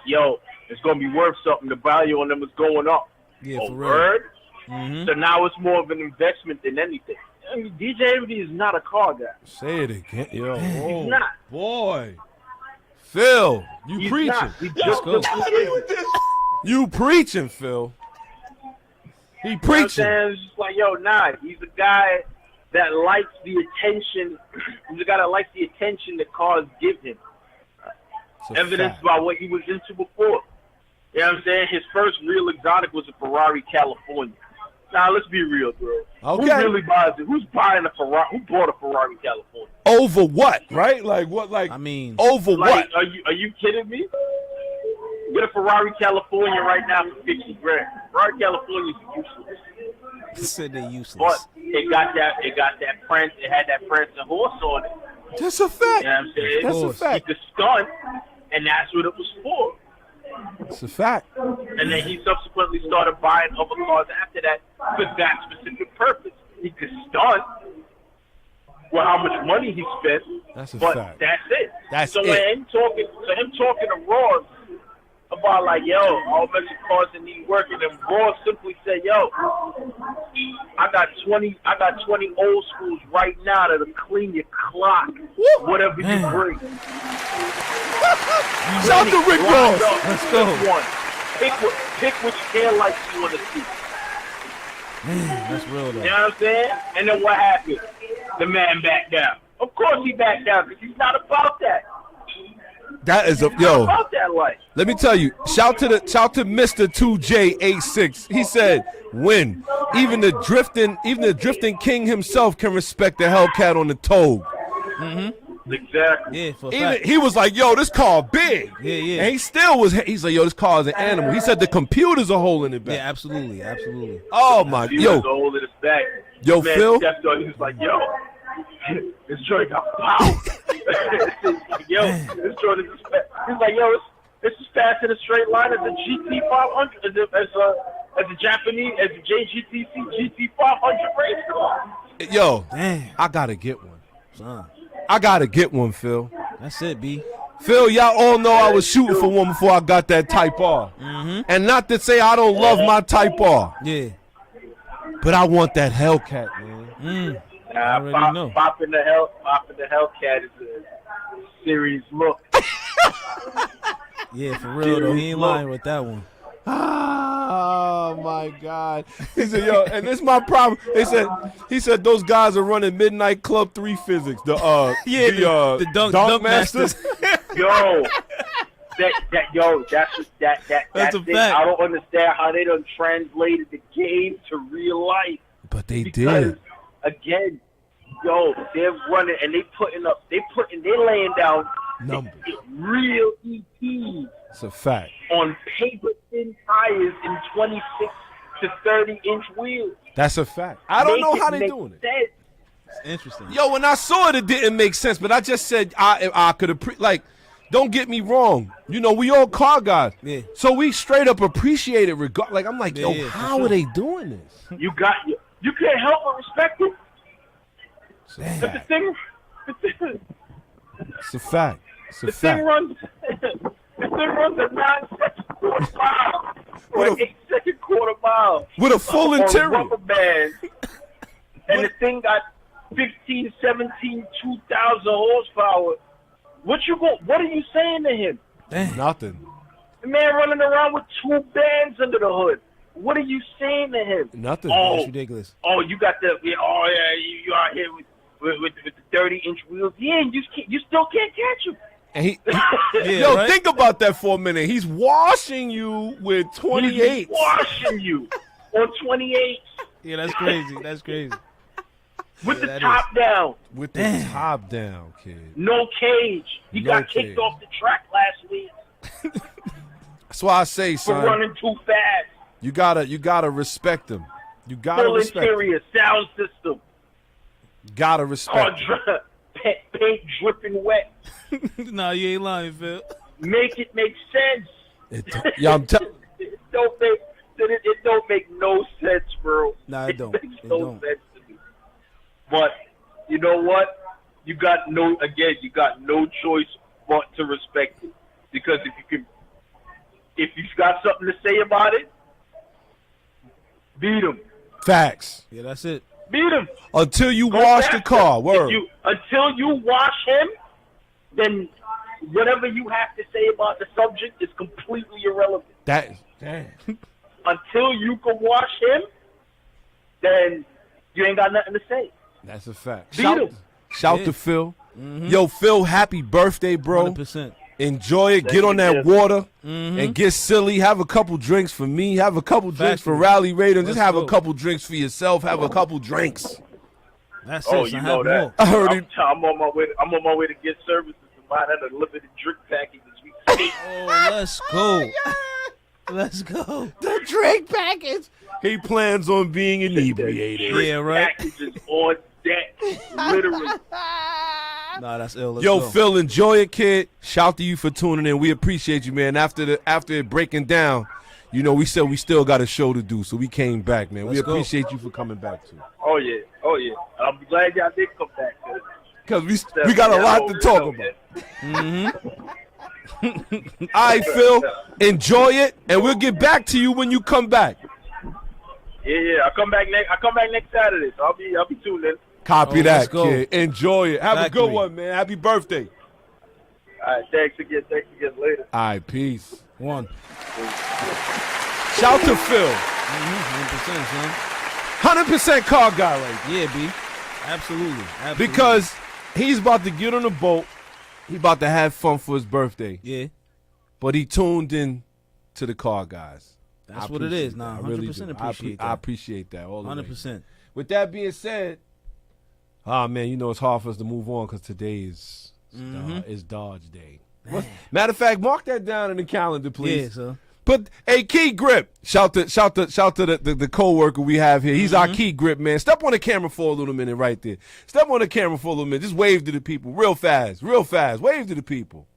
yo, it's gonna be worth something. The value on them is going up. Yeah, Oh, for real. word? Mm-hmm. So now it's more of an investment than anything. I mean, DJ Envy is not a car guy. Say it again. Yo, He's not. boy. Phil, you He's preaching. not. He just go. simply is. You preaching, Phil. He You know what I'm preaching. saying? It's just like, yo, nah, he's a guy that likes the attention. He's a guy that likes the attention that cars give him. It's a Evidenced fact. by what he was into before. You know what I'm saying? His first real exotic was a Ferrari California. Now, let's be real, bro. Okay. Who really buys it? Who's buying a Ferrari? Who bought a Ferrari California? Over what, right? Like what? Like I mean, over Like, what? are you kidding me? Get a Ferrari California right now for $50,000. Ferrari California is useless. said they're useless. But it got that prance. It had that prancing horse on it. That's a fact. You know what I'm saying? That's a course. fact. He could stunt, and that's what it was for. It's a fact. And then he subsequently started buying other cars after that for that specific purpose. He could stunt with how much money he spent, That's a but fact. that's it. That's so it. when him talking to Ross about like, yo, all bunch of cars that need work, and then Ross simply said, yo, I got 20 old schools right now that'll clean your clock, whatever you bring. Shout to Rick Ross. Let's go. One. Pick which tail lights you want to see. That's real though. You know what I'm saying? And then what happened? The man backed down. Of course he backed down because he's not about that. That is a He's not yo. about that life. Let me tell you. Shout to Mr. 2J86. He said, "Win. Even the drifting king himself can respect the Hellcat on the Toad." Exactly. Yeah, for a Even fact. he was like, "Yo, this car big." Yeah, yeah. And he still was. He's like, "Yo, this car is an animal." He said the computers are holding it back. Yeah, absolutely, absolutely. Oh my, He yo, was holding his back. Yo, Man Phil? stepped on. He was like, yo, this joint got power. Yo, this joint is he's like, yo, it's as fast in a straight line as a GT500, as a Japanese, as a JGTC GT500 race car. yo, Damn, I gotta get one. son. I gotta get one, Phil. That's it, B. Phil, y'all all know I was shooting for one before I got that Type R. And not to say I don't love my Type R, Yeah. but I want that Hellcat, man. I already know. Popping the Hellcat is a serious look. Yeah, for real though. He ain't lying with that one. Oh my God! He said, "Yo," and this is my problem. He said those guys are running Midnight Club 3 physics. The the dunk masters. Yo, that's That's a thing. fact. I don't understand how they done translated the game to real life. But they Because did. again, yo, they're running and they laying down Numbers. real EPs It's a fact. on paper thin tires in 26 to 30-inch wheels. That's a fact. I don't know how they they doing it. sense. It's interesting. Yo, when I saw it, it didn't make sense. But I just said I could have don't get me wrong. You know, we all car guys. Yeah. So we straight up appreciate it. Like I'm like, Yeah, yo, yeah, for how sure. are they doing this? You can't help but respect it. But the thing It's a fact. It's a The thing fact. runs. The thing runs a 9-second quarter mile or an With a- 8-second quarter mile With a full on interior. rubber bands, and the thing got 15, 17, 2,000 horsepower. What are you saying to him? Nothing. The man running around with 2 bands under the hood. What are you saying to him? Nothing. Oh, It's ridiculous. you got the you out here with the 30-inch wheels. Yeah, you still can't catch him. And he Yeah, yo, right? think about that for a minute. He's washing you with 28. He's washing you on 28 Yeah, that's crazy. That's crazy. with Yeah, the that top down, With the top down, kid. no cage. He No got cage. kicked off the track last week That's why I say, for son, running too fast. you gotta respect him. You gotta Full respect him. interior, sound system, Gotta car respect him. paint dripping wet. Nah, you ain't lying, Phil. Make it make sense. Yeah, I'm telling. It don't make no sense, bro. Nah, it don't. makes It no don't. sense to me. But you know what? You got no choice but to respect it, because if you've got something to say about it, beat him. Facts. Yeah, that's it. Beat him. Until you Go wash back the car. to- Word. Until you wash him, then whatever you have to say about the subject is completely irrelevant. Damn. Until you can wash him, then you ain't got nothing to say. That's a fact. Beat him. Shout Yeah. to Phil. Yo, Phil, happy birthday, bro. 100%. Enjoy it. Get on that water and get silly. Have a couple drinks for me. Have a couple drinks for Factory. Rally Raider. Just Let's have a go. couple drinks for yourself. Have a couple drinks. That's Oh, it. you son. know Have that. more. I heard it. I'm on my way to get services to buy that unlimited drink package this week. Oh, let's go. Let's go. The drink package. He plans on being inebriated. Yeah, right. Package is on deck, literally. Nah, that's ill. Let's Yo, go. Phil, enjoy it, kid. Shout to you for tuning in. We appreciate you, man. After it breaking down, you know, we said we still got a show to do, so we came back, man. We Let's go. appreciate you for coming back too. Oh yeah. I'm glad y'all did come back. Because we got a lot to talk about. All right, Phil, enjoy it, and we'll get back to you when you come back. Yeah. I come back next Saturday, so I'll be tuned in. Copy Oh, let's that, go. kid. Enjoy it. Have a good Factory. one, man. Happy birthday. All right, thanks again later. All right, peace. One. Shout to Phil. 100%, son. 100% car guy right there. Yeah, B. Absolutely. Because he's about to get on a boat. He about to have fun for his birthday. Yeah, But he tuned in to the car guys. that's I what it appreciate is. Nah, that. I really 100% do. appreciate I that. appreciate that all the way. 100%. With that being said, man, you know it's hard for us to move on because today is Dodge Day. Matter of fact, mark that down in the calendar, Yeah, please. so. But hey, Key Grip, shout to the co-worker we have here. He's our Key Grip, man. Step on the camera for a little minute right there. Step on the camera for a little minute. Just wave to the people real fast. Wave to the people.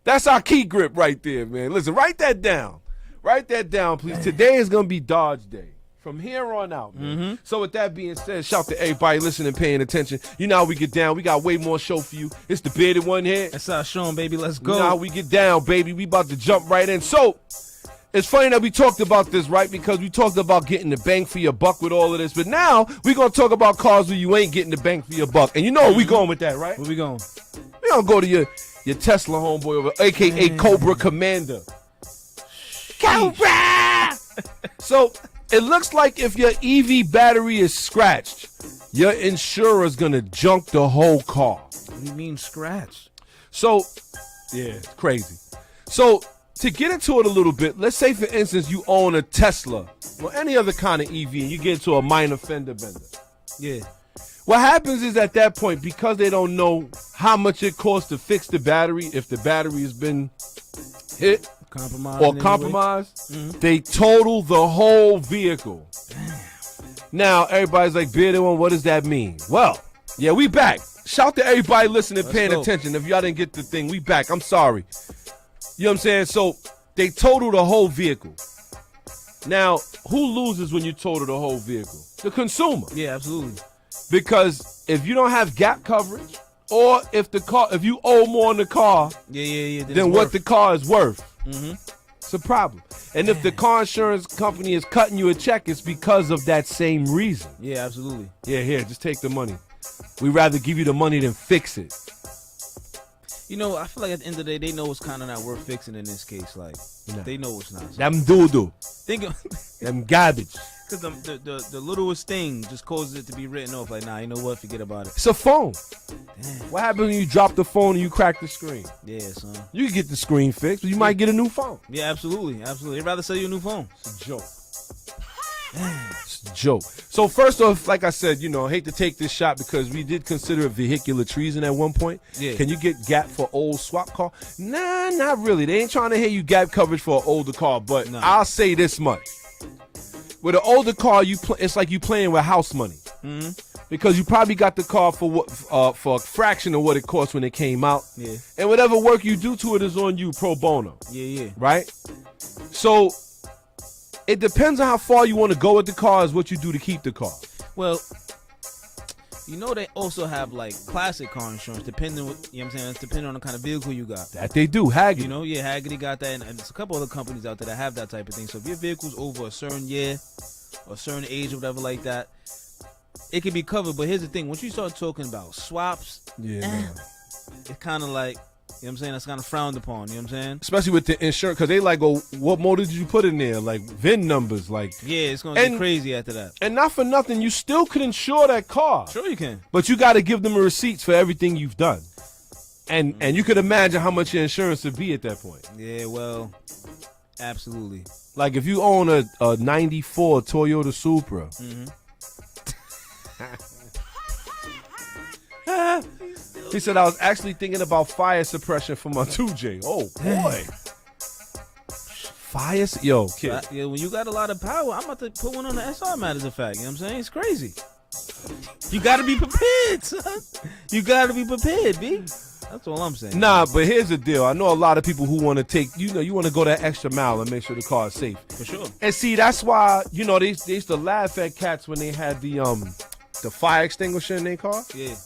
That's our Key Grip right there, man. Listen, write that down. Write that down, please. Today is going to be Dodge Day. From here on out, man. So with that being said, shout to everybody listening, paying attention. You know how we get down. We got way more show for you. It's the bearded one here. That's our Sean, baby. Let's go. You know how we get down, baby. We about to jump right in. So it's funny that we talked about this, right? Because we talked about getting the bang for your buck with all of this. But now we're going to talk about cars where you ain't getting the bang for your buck. And you know where we going with that, right? Where we going? We going to go to your Tesla homeboy over, a.k.a. Cobra Commander. Cobra! So it looks like if your EV battery is scratched, your insurer's going to junk the whole car. What do you mean scratch? So, yeah, it's crazy. So, to get into it a little bit, let's say, for instance, you own a Tesla or any other kind of EV and you get into a minor fender bender. Yeah. What happens is at that point, because they don't know how much it costs to fix the battery, if the battery has been hit compromised, they total the whole vehicle. Now, everybody's like, Bearded One, what does that mean? Well, yeah, we back. Shout to everybody listening, paying attention. If y'all didn't get the thing, we back. I'm sorry. You know what I'm saying? So they total the whole vehicle. Now, who loses when you total the whole vehicle? The consumer. Yeah, absolutely. Because if you don't have gap coverage, or if you owe more on the car than what the car is worth, it's a problem. And if the car insurance company is cutting you a check, it's because of that same reason. Yeah, absolutely. Yeah, here, just take the money. We'd rather give you the money than fix it. You know, I feel like at the end of the day, they know it's kind of not worth fixing in this case. Like, they know it's not. So Them doo-doo. think of Them garbage. because the littlest thing just causes it to be written off. Like, nah, you know what? Forget about it. It's a phone. What happens when you drop the phone and you crack the screen? Yeah, son. You can get the screen fixed, but you might get a new phone. Yeah, absolutely, absolutely. They'd rather sell you a new phone. It's a joke. It's a joke. So first off, like I said, hate to take this shot because we did consider it vehicular treason at one point. Yeah. Can you get gap for old swap car? Nah, not really. They ain't trying to hear you gap coverage for an older car, but I'll say this much. With an older car, it's like you playing with house money. Because you probably got the car for a fraction of what it cost when it came out. Yeah. And whatever work you do to it is on you pro bono. Yeah. Right? So it depends on how far you want to go with the car is what you do to keep the car. Well, they also have like classic car insurance, depending what I'm saying. It's depending on the kind of vehicle you got. That they do, Haggard. Hagerty got that, and there's a couple other companies out there that have that type of thing. So if your vehicle's over a certain year or a certain age or whatever like that, it can be covered. But here's the thing: once you start talking about swaps, it's kind of like, I'm saying, that's kind of frowned upon. You know what I'm saying? Especially with the insurance, because they like, what motor did you put in there? Like VIN numbers, like. Yeah, it's gonna get crazy after that. And not for nothing, you still could insure that car. Sure, you can. But you got to give them receipts for everything you've done. And you could imagine how much your insurance would be at that point. Yeah, well, absolutely. Like if you own a 94 Toyota Supra. He said, I was actually thinking about fire suppression for my 2J. Oh, boy. Fire? Yo, kid. Yeah, when you got a lot of power, I'm about to put one on the SR, matter of fact. You know what I'm saying? It's crazy. You got to be prepared, son. You got to be prepared, B. That's all I'm saying. Nah, but here's the deal. I know a lot of people who want to take, you want to go that extra mile and make sure the car is safe. For sure. And see, that's why, they used to laugh at cats when they had the fire extinguisher in their car. Yeah.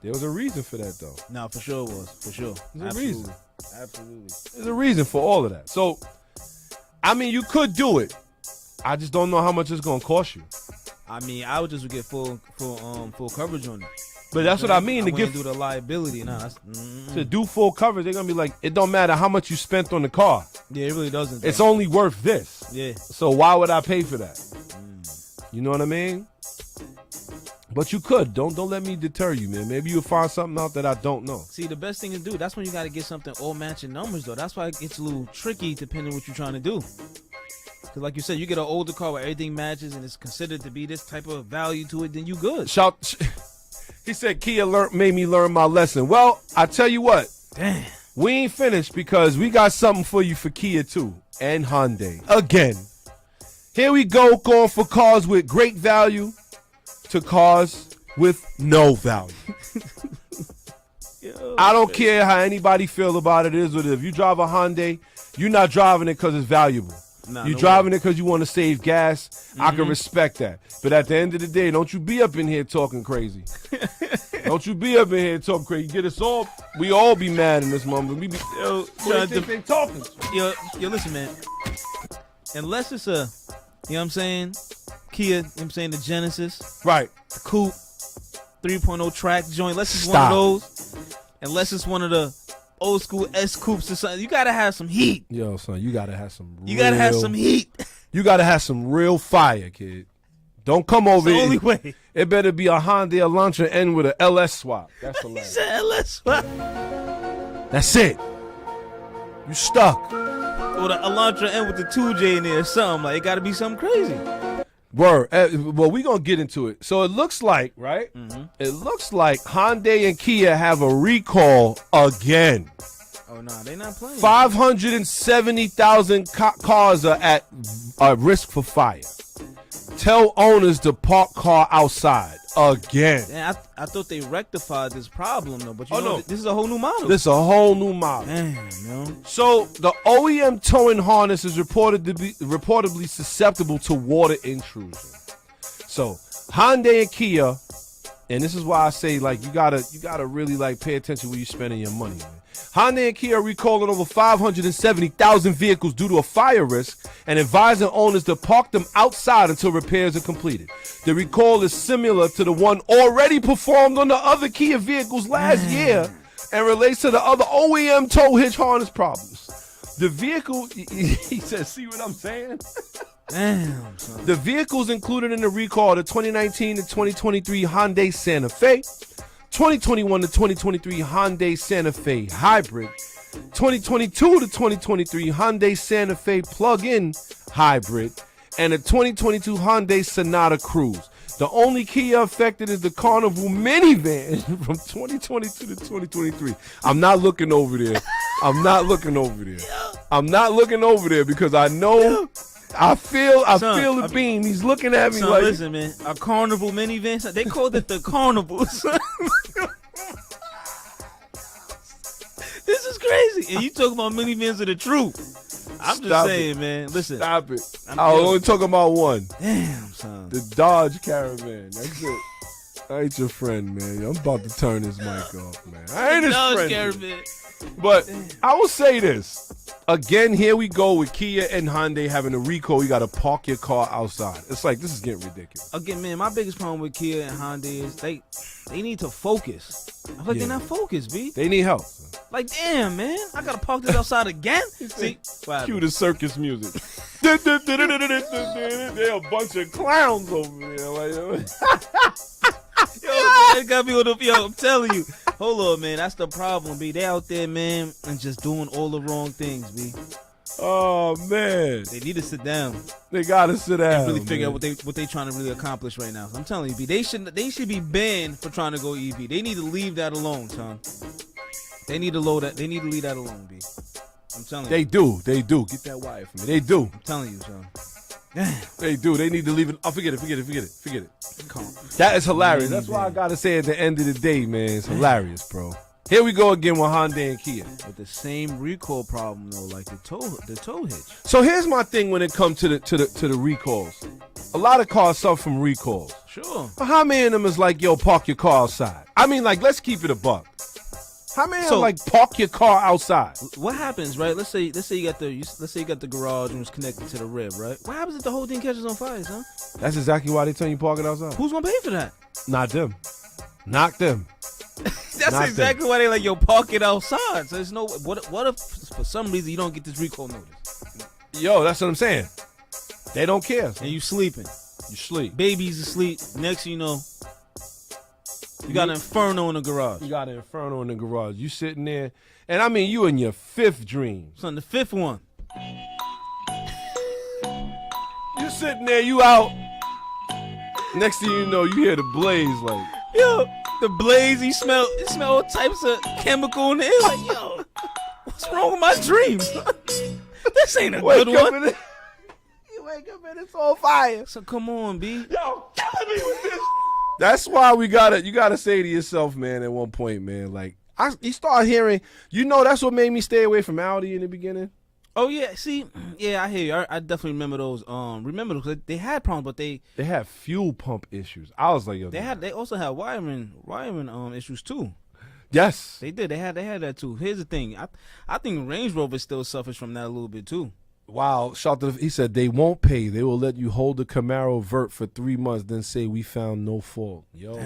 There was a reason for that, though. No, for sure it was. For sure. There's a reason. Absolutely. There's a reason for all of that. So, I mean, you could do it. I just don't know how much it's going to cost you. I mean, I would just get full coverage on it. But that's what I mean. I wouldn't do the liability. Nah, to do full coverage, they're going to be like, it don't matter how much you spent on the car. Yeah, it really doesn't. It's only worth this. Yeah. So why would I pay for that? You know what I mean? But you could. Don't let me deter you, man. Maybe you'll find something out that I don't know. See, the best thing to do, that's when you got to get something all matching numbers, though. That's why it gets a little tricky depending on what you're trying to do. Because like you said, you get an older car where everything matches and it's considered to be this type of value to it, then you good. He said Kia made me learn my lesson. Well, I tell you what. Damn. We ain't finished because we got something for you for Kia too. And Hyundai. Again. Here we go, going for cars with great value to cars with no value. I don't care how anybody feel about it. It is what it is. If you drive a Hyundai, you're not driving it because it's valuable. Nah, You no driving it because you want to save gas. I can respect that. But at the end of the day, don't you be up in here talking crazy. Don't you be up in here talking crazy. Get us all. We all be mad in this moment. We be. Yo, Who they think they talking to? yo, listen, man. Unless it's a, you know what I'm saying, Kia, you know what I'm saying, the Genesis, Right. the Coupe, 3.0 track joint. Unless it's Stop. one of those. Unless it's one of the old school S Coupes or something. You gotta have some heat. Yo, son, you gotta have some. You gotta have some heat. You gotta have some real fire, kid. Don't come over the here. only way. It better be a Honda Elantra N with a LS swap. That's the He last. said LS. Or That's it. You stuck. the Elantra N with the 2J in there or something. Like, it gotta be something crazy. Word. Well, we're going to get into it. So it looks like, right? Mm-hmm. It looks like Hyundai and Kia have a recall again. Oh, nah, they not playing. 570,000 cars are at risk for fire. Tell owners to park car outside again. Man, I thought they rectified this problem, though. But you Oh, know, no. this is a whole new model. This is a whole new model. Damn, yo. So the OEM towing harness is reportedly susceptible to water intrusion. So Hyundai and Kia, and this is why I say like you gotta really like pay attention when you're spending your money, man. Hyundai and Kia are recalling over 570,000 vehicles due to a fire risk and advising owners to park them outside until repairs are completed. The recall is similar to the one already performed on the other Kia vehicles last year and relates to the other OEM tow hitch harness problems. The vehicle, he says, see what I'm saying? Damn, son. The vehicles included in the recall are the 2019 to 2023 Hyundai Santa Fe, 2021 to 2023 Hyundai Santa Fe Hybrid, 2022 to 2023 Hyundai Santa Fe Plug-in Hybrid, and a 2022 Hyundai Sonata Cruise. The only Kia affected is the Carnival minivan from 2022 to 2023. I'm not looking over there. I'm not looking over there because I know, I feel the beam. He's looking at me Son, like, listen, man, a Carnival minivan. Son, they called it the Carnival. Son. This is crazy. And you talking about minivans of the truth. I'm just Stop saying, it. man. Listen. Stop it. I'm I was joking. only talking about one. Damn, son. The Dodge Caravan. That's it. I ain't your friend, man. I'm about to turn this mic off, man. I ain't his Dodge friend. Caravan. But I will say this. Again, here we go with Kia and Hyundai having a recall. You got to park your car outside. It's like, this is getting ridiculous. Again, man, my biggest problem with Kia and Hyundai is they need to focus. I feel like they're not focused, B. They need help. Like, damn, man. I got to park this outside again? See? What Cue happened? the circus music. They're a bunch of clowns over there. Like, They got me on the, yo, I'm telling you. Hold on, man. That's the problem, B. They out there, man, and just doing all the wrong things, B. oh, man. They need to sit down They got to sit down. and really figure man. out what they trying to really accomplish right now. I'm telling you, B. They should be banned for trying to go EV. They need to leave that alone, son. They need to leave that alone, B. I'm telling you. They do. Get that wire from me. They do. I'm telling you, son. They do. They need to leave it. Oh, forget it. Calm. That is hilarious. That's why I gotta say at the end of the day, man, it's hilarious, bro. Here we go again with Hyundai and Kia. With the same recall problem though, like the tow hitch. So here's my thing when it comes to the recalls. A lot of cars suffer from recalls. Sure. But how many of them is like, yo, park your car outside? I mean, like, let's keep it a buck. How many of them like park your car outside? What happens, right? Let's say you got the garage and it's connected to the rib, right? What happens if the whole thing catches on fire, son? That's exactly why they tell you park it outside. Who's gonna pay for that? Not them. Knock them. That's Not exactly why they like, yo, park it outside. So there's no what if for some reason you don't get this recall notice Yo, that's what I'm saying. They don't care. and you sleeping, You sleep. baby's asleep. Next thing you know, you got an inferno in the garage. You got an inferno in the garage. You sitting there, and I mean, you in your fifth dream. Son, the fifth one. You sitting there, you out. Next thing you know, you hear the blaze like, Yo, the blaze, it smell all types of chemical in the air. Like, yo, what's wrong with my dreams? This ain't a good one. and you wake up and it's on fire. So come on, B. Yo, killing me with this. That's why you gotta say to yourself, man, at one point, man, like, you start hearing, that's what made me stay away from Audi in the beginning. Oh yeah, see, yeah, I hear you. I definitely remember those. Remember those? 'Cause they had problems, but they had fuel pump issues. I was like, yo, they also had wiring issues too. yes, They did. They had that too. Here's the thing. I think Range Rover still suffers from that a little bit too. wow. He said they won't pay. They will let you hold the Camaro Vert for 3 months, then say we found no fault. Yo,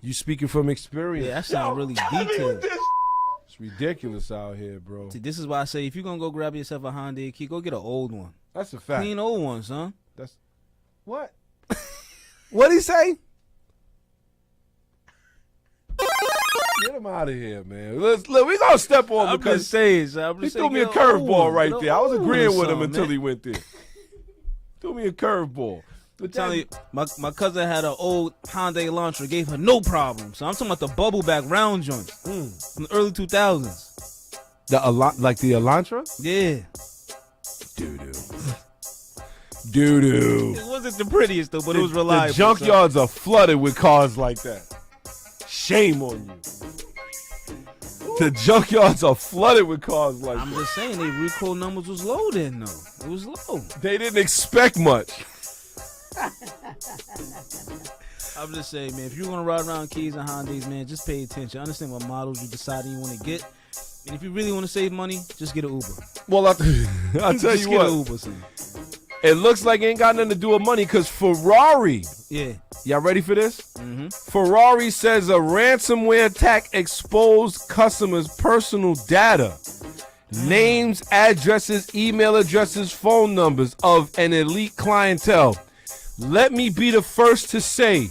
you speaking from experience? Yeah, that sounds really detailed. It's ridiculous out here, bro. See, this is why I say if you're gonna go grab yourself a Hyundai Key, go get an old one. That's a fact. Clean old one, son. That's what? What'd he say? Get him out of here, man. Look, we gonna step on I'm because just saying, son. he threw me a curveball right there. I was agreeing with him until man. he went there. Threw me a curveball. I'm telling you, my cousin had an old Hyundai Elantra, gave her no problem. So I'm talking about the bubble back round joint from the early 2000s. Like the Elantra? Yeah. Doo-doo. It wasn't the prettiest though, but it was reliable. The junkyards are flooded with cars like that. Shame on you. The junkyards are flooded with cars like I'm that. just saying, the recall numbers was low then though. It was low. They didn't expect much. I'm just saying, man, if you're gonna ride around Keys and Hyundais, man, just pay attention. Understand what models you deciding you want to get. And if you really want to save money, just get an Uber. Well, I'll tell Just you get what. an Uber, son. It looks like it ain't got nothing to do with money because Ferrari. Yeah. Y'all ready for this? Mm-hmm. Ferrari says a ransomware attack exposed customers' personal data. Names, addresses, email addresses, phone numbers of an elite clientele. Let me be the first to say,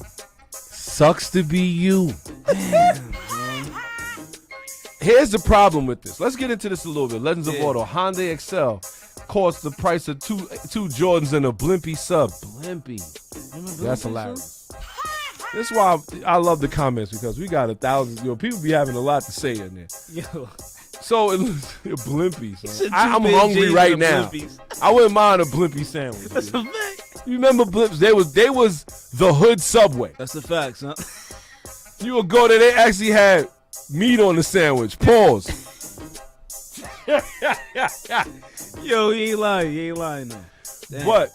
sucks to be you. Here's the problem with this. Let's get into this a little bit. Legends of Auto. Hyundai Excel costs the price of two Jordans and a Blimpie sub. Blimpie. That's hilarious. This is why I love the comments because we got 1,000. People be having a lot to say in there. Yo. So it looks Blimpie. Son. Said I'm two big hungry J's right and now. Blimpies. I wouldn't mind a Blimpie sandwich. That's a fact. You remember Blimps? They was the hood Subway. That's a fact, son. You would go there, they actually had meat on the sandwich. Pause. Yo, he ain't lying now. Damn. But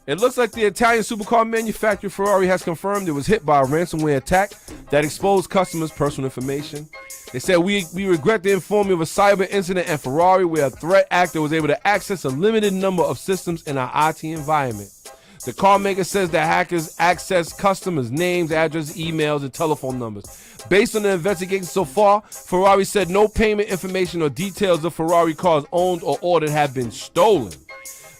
it looks like the Italian supercar manufacturer Ferrari has confirmed it was hit by a ransomware attack that exposed customers' personal information. They said, we regret to inform you of a cyber incident at Ferrari where a threat actor was able to access a limited number of systems in our IT environment. The car maker says that hackers accessed customers' names, addresses, emails, and telephone numbers. Based on the investigation so far, Ferrari said no payment information or details of Ferrari cars owned or ordered have been stolen.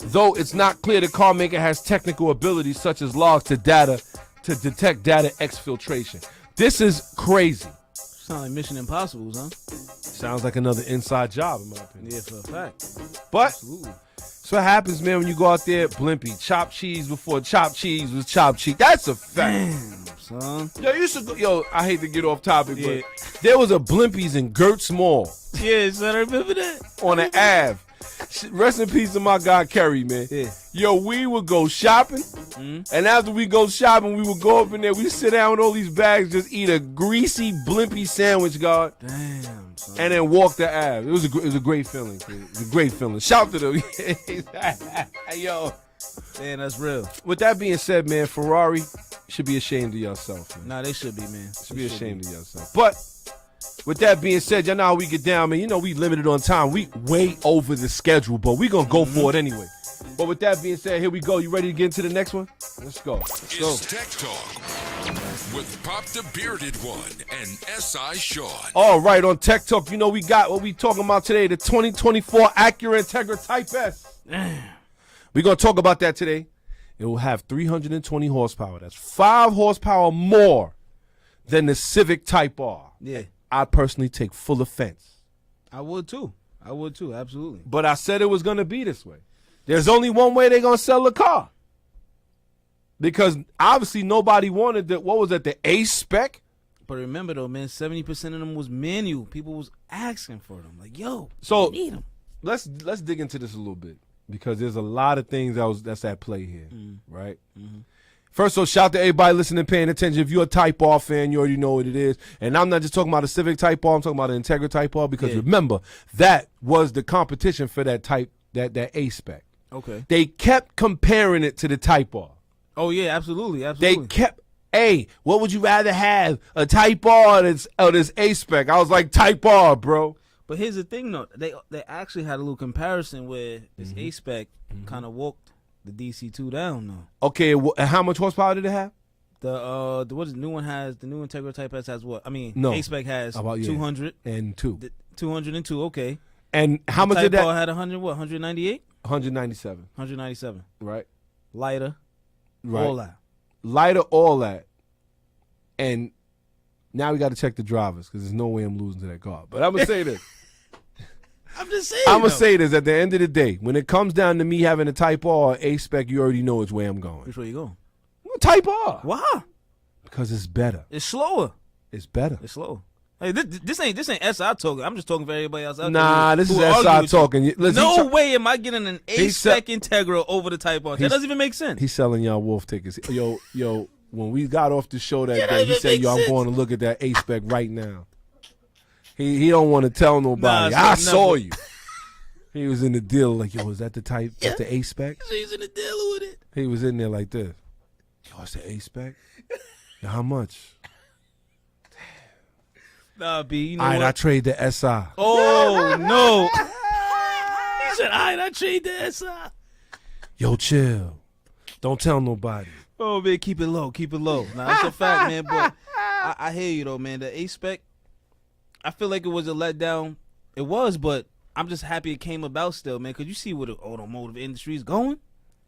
Though it's not clear the car maker has technical abilities such as logs to detect data exfiltration. This is crazy. Sound like Mission Impossible, huh? Sounds like another inside job in my opinion. Yeah, for a fact. But Absolutely. that's what happens, man, when you go out there, Blimpie. Chopped cheese before chopped cheese was chopped cheese. That's a fact. Damn, son. I hate to get off topic, Yeah. but there was a Blimpies in Gertz Mall Yeah, son, I remember that. on the Ave. Rest in peace to my guy Kerry, man. Yeah. Yo, we would go shopping, and after we go shopping, we would go up in there, we sit down with all these bags, just eat a greasy Blimpie sandwich, God, Damn, son. and then walk the Ave. It was a great feeling. It was a great feeling. Shout to them. Yo. Damn, that's real. With that being said, man, Ferrari should be ashamed of yourself, man. Nah, they should be, man. Should be ashamed of yourself. But with that being said, y'all know how we get down, man. You know we limited on time. We way over the schedule, but we gonna go for it anyway. But with that being said, here we go. You ready to get into the next one? Let's go. Let's go. It's Tech Talk with Pop the Bearded One and S.I. Sean. All right, on Tech Talk, you know we got what we talking about today, the 2024 Acura Integra Type S. We're going to talk about that today. It will have 320 horsepower. That's 5 horsepower more than the Civic Type R. Yeah, I personally take full offense. I would too. Absolutely. But I said it was going to be this way. There's only one way they're going to sell the car. Because obviously nobody wanted the A spec? But remember though, man, 70% of them was manual. People was asking for them. Like, yo, So I need them. let's dig into this a little bit because there's a lot of things that's at play here, right? First of all, shout to everybody listening, paying attention. If you're a Type R fan, you already know what it is. And I'm not just talking about a Civic Type R. I'm talking about an Integra Type R because remember, that was the competition for that A-Spec. Okay. They kept comparing it to the Type R. Oh, yeah, absolutely. They kept, hey, what would you rather have, a Type R or this A-Spec? I was like, Type R, bro. But here's the thing, though. They actually had a little comparison where this A-Spec kind of walked the DC2 down, though. Okay, how much horsepower did it have? The what is the new one has? The new Integra Type S has what? I mean, No. A-Spec has About 200 and 2. 202. Okay. And how much did Type that? R had 100. What? 198. 197. 197. Right. Lighter. Right. All that. Lighter, all that. And now we got to check the drivers because there's no way I'm losing to that car. But I'm gonna say this. I'm just saying. I'm gonna say this at the end of the day. When it comes down to me having a Type R or A-Spec, you already know which way I'm going. Which way you going? Type R. Why? Because it's better. It's slower. It's better. It's slower. Hey, this ain't SI talking. I'm just talking for everybody else out there. Nah, this is who argue SI with you. talking. Listen, No way am I getting an A-Spec he Integra over the Type R. That doesn't even make sense. He's selling y'all wolf tickets. Yo, when we got off the show that Yeah, day, he that said, makes yo, I'm sense. going to look at that A-Spec right now. He don't want to tell nobody. Nah, I so saw never. you. He was in the deal like, yo, is that the type? That's the A-Spec? He's in the deal with it. He was in there like this. Yo, it's the A-Spec? Yo, how much? Nah, B, you know All right, what? I trade the SI. Oh, no. He said, all right, I trade the SI. Yo, chill. Don't tell nobody. Oh, man, keep it low. Keep it low. Nah, that's a fact, man. But I hear you, though, man. The A-Spec, I feel like it was a letdown. It was, but I'm just happy it came about still, man, because you see where the automotive industry is going.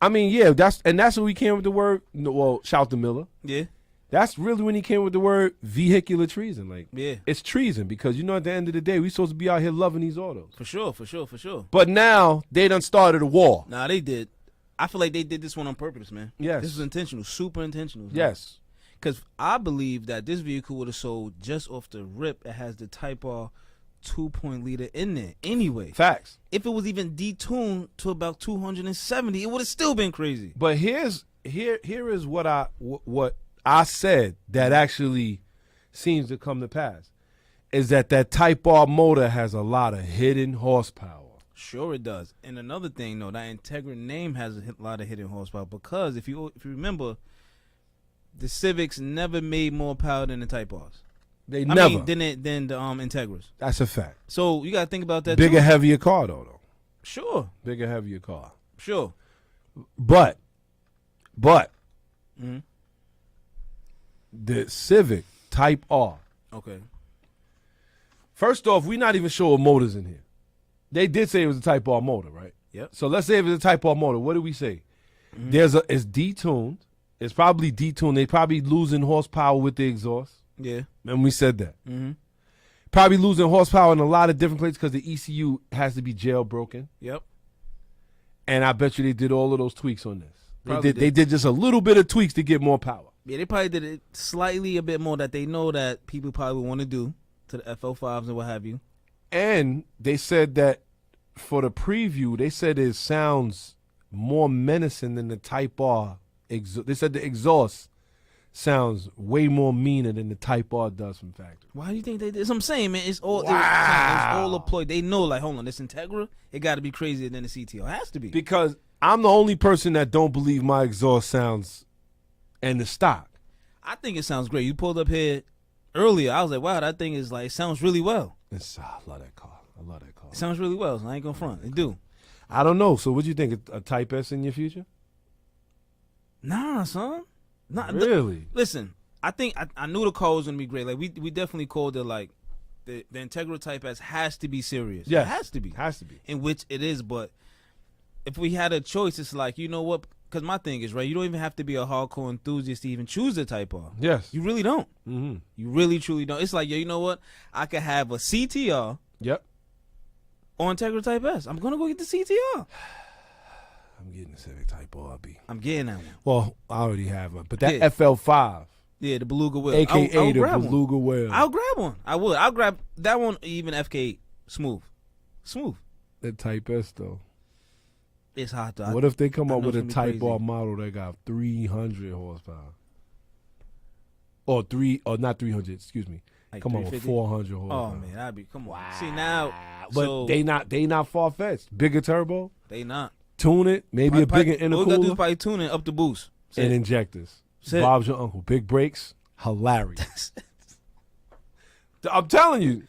I mean, yeah, that's when we came with the word, well, shout to Miller. Yeah. That's really when he came with the word vehicular treason. Like, Yeah. it's treason because, at the end of the day, we supposed to be out here loving these autos. For sure. But now they done started a war. Nah, they did. I feel like they did this one on purpose, man. Yes. This was intentional, super intentional. Man. Yes. Because I believe that this vehicle would have sold just off the rip. It has the Type R 2.0 in there anyway. Facts. If it was even detuned to about 270, it would have still been crazy. But here is what I said that actually seems to come to pass is that Type R motor has a lot of hidden horsepower. Sure it does. And another thing, though, that Integra name has a lot of hidden horsepower because if you remember, the Civics never made more power than the Type Rs. They never. Than the Integras. That's a fact. So you got to think about that Bigger, too. heavier car, though. Sure. Bigger, heavier car. Sure. But Mhm. the Civic Type R. Okay. First off, we're not even sure what motor's in here. They did say it was a Type R motor, right? Yep. So let's say it was a Type R motor. What do we say? It's detuned. It's probably detuned. They probably losing horsepower with the exhaust. Yeah. And we said that. Mm-hmm. Probably losing horsepower in a lot of different places because the ECU has to be jailbroken. Yep. And I bet you they did all of those tweaks on this. Probably They did just a little bit of tweaks to get more power. Yeah, they probably did it slightly a bit more that they know that people probably want to do to the FL5s and what have you. And they said that for the preview, they said it sounds more menacing than the Type R. They said the exhaust sounds way more meaner than the Type R does from factory. Why do you think they did? That's what I'm saying, man. It's all it's all a ploy. They know, like, hold on, this Integra, it got to be crazier than the CTO. It has to be. Because I'm the only person that don't believe my exhaust sounds and the stock. I think it sounds great. You pulled up here earlier. I was like, wow, that thing is like, it sounds really well. I love that car. I love that car. It sounds really well. So I ain't gonna front. It do. I don't know. So what do you think? A Type S in your future? Nah, son. Nah, Really? listen, I think I knew the car was gonna be great. Like we definitely called it like the Integra Type S has to be serious. Yes. It has to be. Has to be. In which it is, but if we had a choice, it's like, you know what? Because my thing is, right, you don't even have to be a hardcore enthusiast to even choose the Type R. Yes. You really don't. Mm-hmm. You really, truly don't. It's like, yo, you know what? I could have a CTR Yep. or Integra Type S. I'm going to go get the CTR. I'm getting the Civic Type R, B. I'm getting that one. Well, I already have one. But that Yeah. FL5, Yeah, the Beluga wheel. a.k.a. I'll the grab one. Beluga wheel. I'll grab one. I would. I'll grab that one, even FK8. Smooth. The Type S, though. It's hot though. What if they come I up know with it's a gonna be Type crazy. R model that got 300 horsepower? Or not 300, excuse me. Like Come on, with 350? 400 horsepower. Oh man, that'd be come on. See now, But so they not far fetched. Bigger turbo, they not. tune it, maybe a bigger All we gotta do is intercooler, probably tune it up the boost. and injectors. Sit. Bob's your uncle. Big brakes, hilarious. I'm telling you,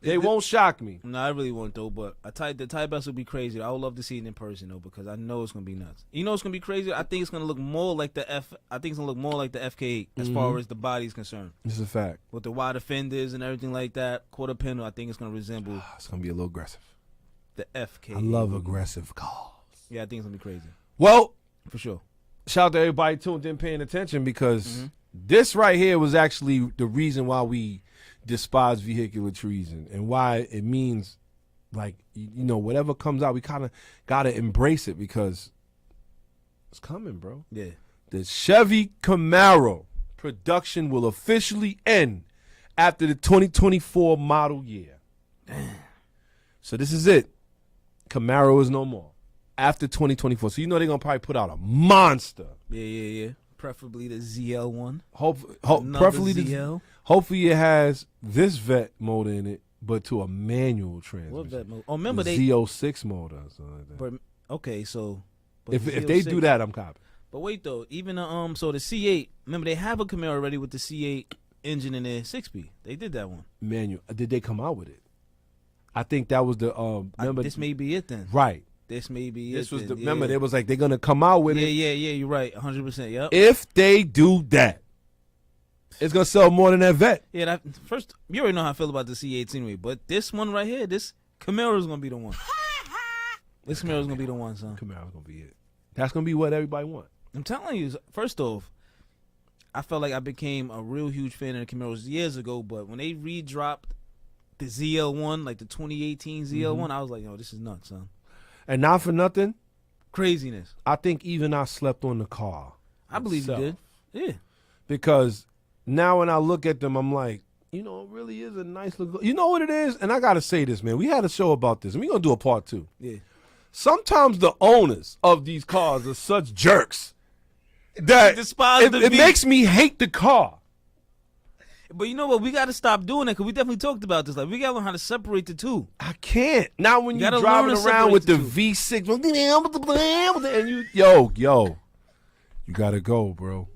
they won't shock me. No, I really won't though. But the Type S would be crazy. I would love to see it in person though, because I know it's gonna be nuts. You know, it's gonna be crazy. I think it's gonna look more like the FK8 as far as the body's concerned, It's a fact. with the wide fenders and everything like that. Quarter panel, I think it's gonna resemble It's gonna be a little aggressive. the FK8. I love aggressive cars. Yeah, I think it's gonna be crazy Well, for sure. shout out to everybody tuned in, paying attention, because this right here was actually the reason why we despise vehicular treason, and why it means, like, you know, whatever comes out, we kind of gotta embrace it, because it's coming, bro. Yeah. The Chevy Camaro production will officially end after the 2024 model year. So this is it. Camaro is no more after 2024. So you know they're gonna probably put out a monster. Yeah. Preferably the ZL1. Preferably Preferably the ZL. Hopefully it has this vet motor in it, but to a manual What transmission. that mode? Oh, remember the they. Z06 motor or something like that. But, okay, so. But If the they do Z06 that, I'm copying. But wait though, even so the C8. Remember they have a Camaro already with the C8 engine in there, 6-speed. They did that one. Manual. Did they come out with it? I think that was the remember This may be it then. right. This may be This it. was then. the yeah. remember they was like they're gonna come out with Yeah, it. you're right. 100%. Yep. If they do that, it's gonna sell more than that vet. Yeah. First, you already know how I feel about the C8s anyway. But this one right here, this Camaro's gonna be the one. This Camaro's gonna be the one, son. Camaro's gonna be it. That's gonna be what everybody wants. I'm telling you. First off, I felt like I became a real huge fan of the Camaros years ago. But when they redropped the ZL1, like the 2018 ZL1, I was like, yo, this is nuts, son. And not for nothing, Craziness. I think even I slept on the car. I believe you itself. did. Yeah. Because now when I look at them, I'm like, you know, it really is a nice look. You know what it is? And I gotta say this, man. We had a show about this, and we're gonna do a part 2. Yeah. Sometimes the owners of these cars are such jerks that Despise the it beast. makes me hate the car. But you know what? We got to stop doing that because we definitely talked about this. Like, we got to learn how to separate the two. I can't. Now when You you're gotta driving learn to around with the separate the V6 and you yo, you gotta go, bro.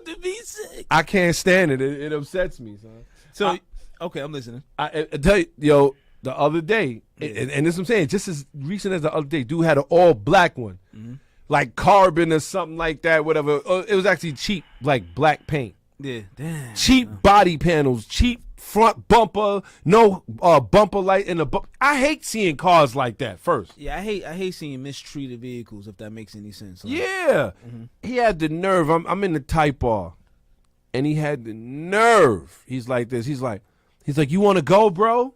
The V6. I can't stand it. It upsets me, son. So, okay, I'm listening. I tell you, yo, the other day, and this is what I'm saying, just as recent as the other day, dude had an all black one, like carbon or something like that, whatever. It was actually cheap, like black paint. Yeah, damn. Cheap body panels, cheap front bumper, no bumper light in the I hate seeing cars like that first. Yeah, I hate seeing mistreated vehicles, if that makes any sense. Like, Yeah. He had the nerve. I'm in the Type R. And he had the nerve. He's like this. He's like, you want to go, bro?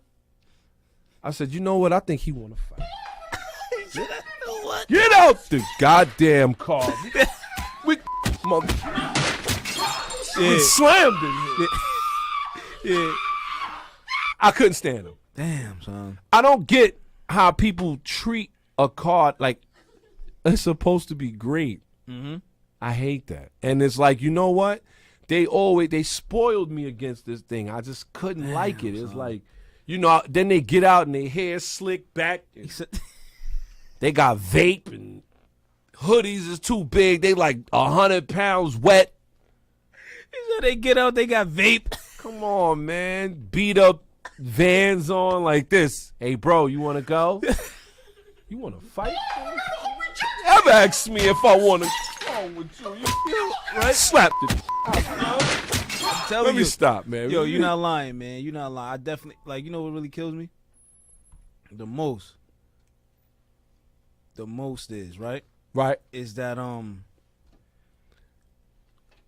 I said, you know what? I think he want to fight. Get out the goddamn car. we mother. We slammed him. Yeah. I couldn't stand him. Damn, son. I don't get how people treat a car like it's supposed to be great. I hate that. And it's like, you know what? They spoiled me against this thing. I just couldn't like it. It's like, you know, then they get out and their hair slicked back. He said, They got vape and hoodies is too big. They like 100 pounds wet. they get out, they got vape. Come on, man. Beat up Vans on like this. Hey, bro, you want to go? You want to fight? Ever ask me if I want to go with you? Right? Slapped it. I'm telling Let you. me stop, man. Yo, you're not lying, man. You're not lying. I definitely, like, you know what really kills me? The most is, right? Right. Is that,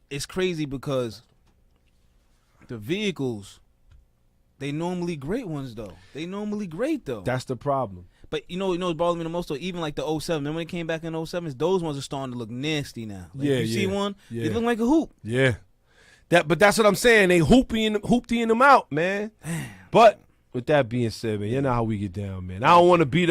it's crazy because the vehicles, they normally great ones, though. They normally great, though. That's the problem. But you know what bothers me the most, though? Even like the 07. Remember when it came back in 07s? Those ones are starting to look nasty now. Like, Yeah, you see yeah, one? yeah. They look like a hoop. Yeah. But that's what I'm saying. They hooptying them out, man. But with that being said, man, you know how we get down, man. I don't want to beat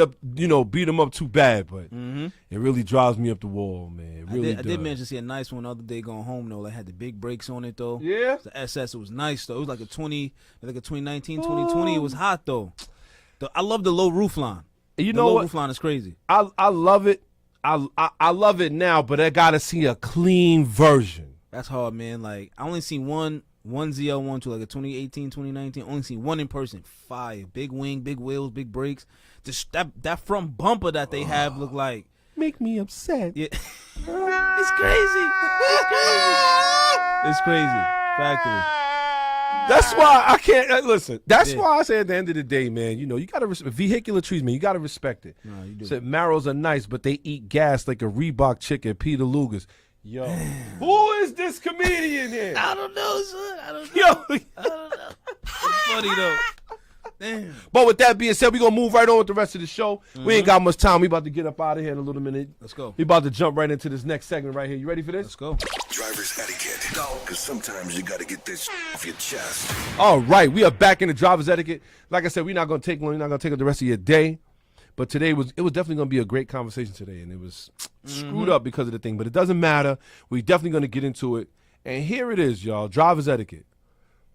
them up too bad, but it really drives me up the wall, man. It really I did manage to see a nice one the other day going home though. Like had the big brakes on it though. Yeah. The SS, it was nice though. It was like a 2019, 2020. It was hot though. I love the low roof line. You The know low what? roof line is crazy. I love it. I love it now, but I gotta see a clean version. That's hard, man. Like I only seen one ZL1 to like a 2018, 2019. Only seen one in person. Fire. Big wing, big wheels, big brakes. Just that front bumper that they have look like. Make me upset. Yeah. It's crazy. It's crazy. Factory. That's why I can't listen. That's Yeah. why I say at the end of the day, man, you gotta respect vehicular treatment. You gotta respect it. No, you do. Said Marrows are nice, but they eat gas like a Reebok chick at Peter Luger's. Yo, who is this comedian here? I don't know, son. I don't know. Yo, I don't know. It's funny though. Damn. but with that being said, we gonna move right on with the rest of the show. We ain't got much time. We about to get up out of here in a little minute. Let's go. We about to jump right into this next segment right here. You ready for this? Let's go. Driver's etiquette. Because sometimes you got to get this off your chest. All right, we are back in the driver's etiquette. Like I said, we're not gonna take long. We're not gonna take up the rest of your day. But today it was definitely gonna be a great conversation today, and it was screwed up because of the thing. But it doesn't matter. We're definitely gonna get into it. And here it is, y'all. Driver's etiquette.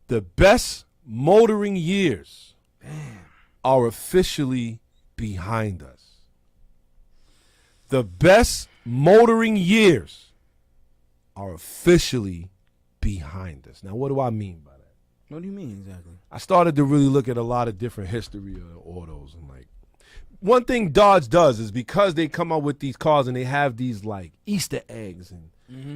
The best motoring years are officially behind us. The best motoring years are officially behind us. Now, what do I mean by that? What do you mean exactly? I started to really look at a lot of different history of autos, and like one thing Dodge does is because they come out with these cars and they have these like Easter eggs and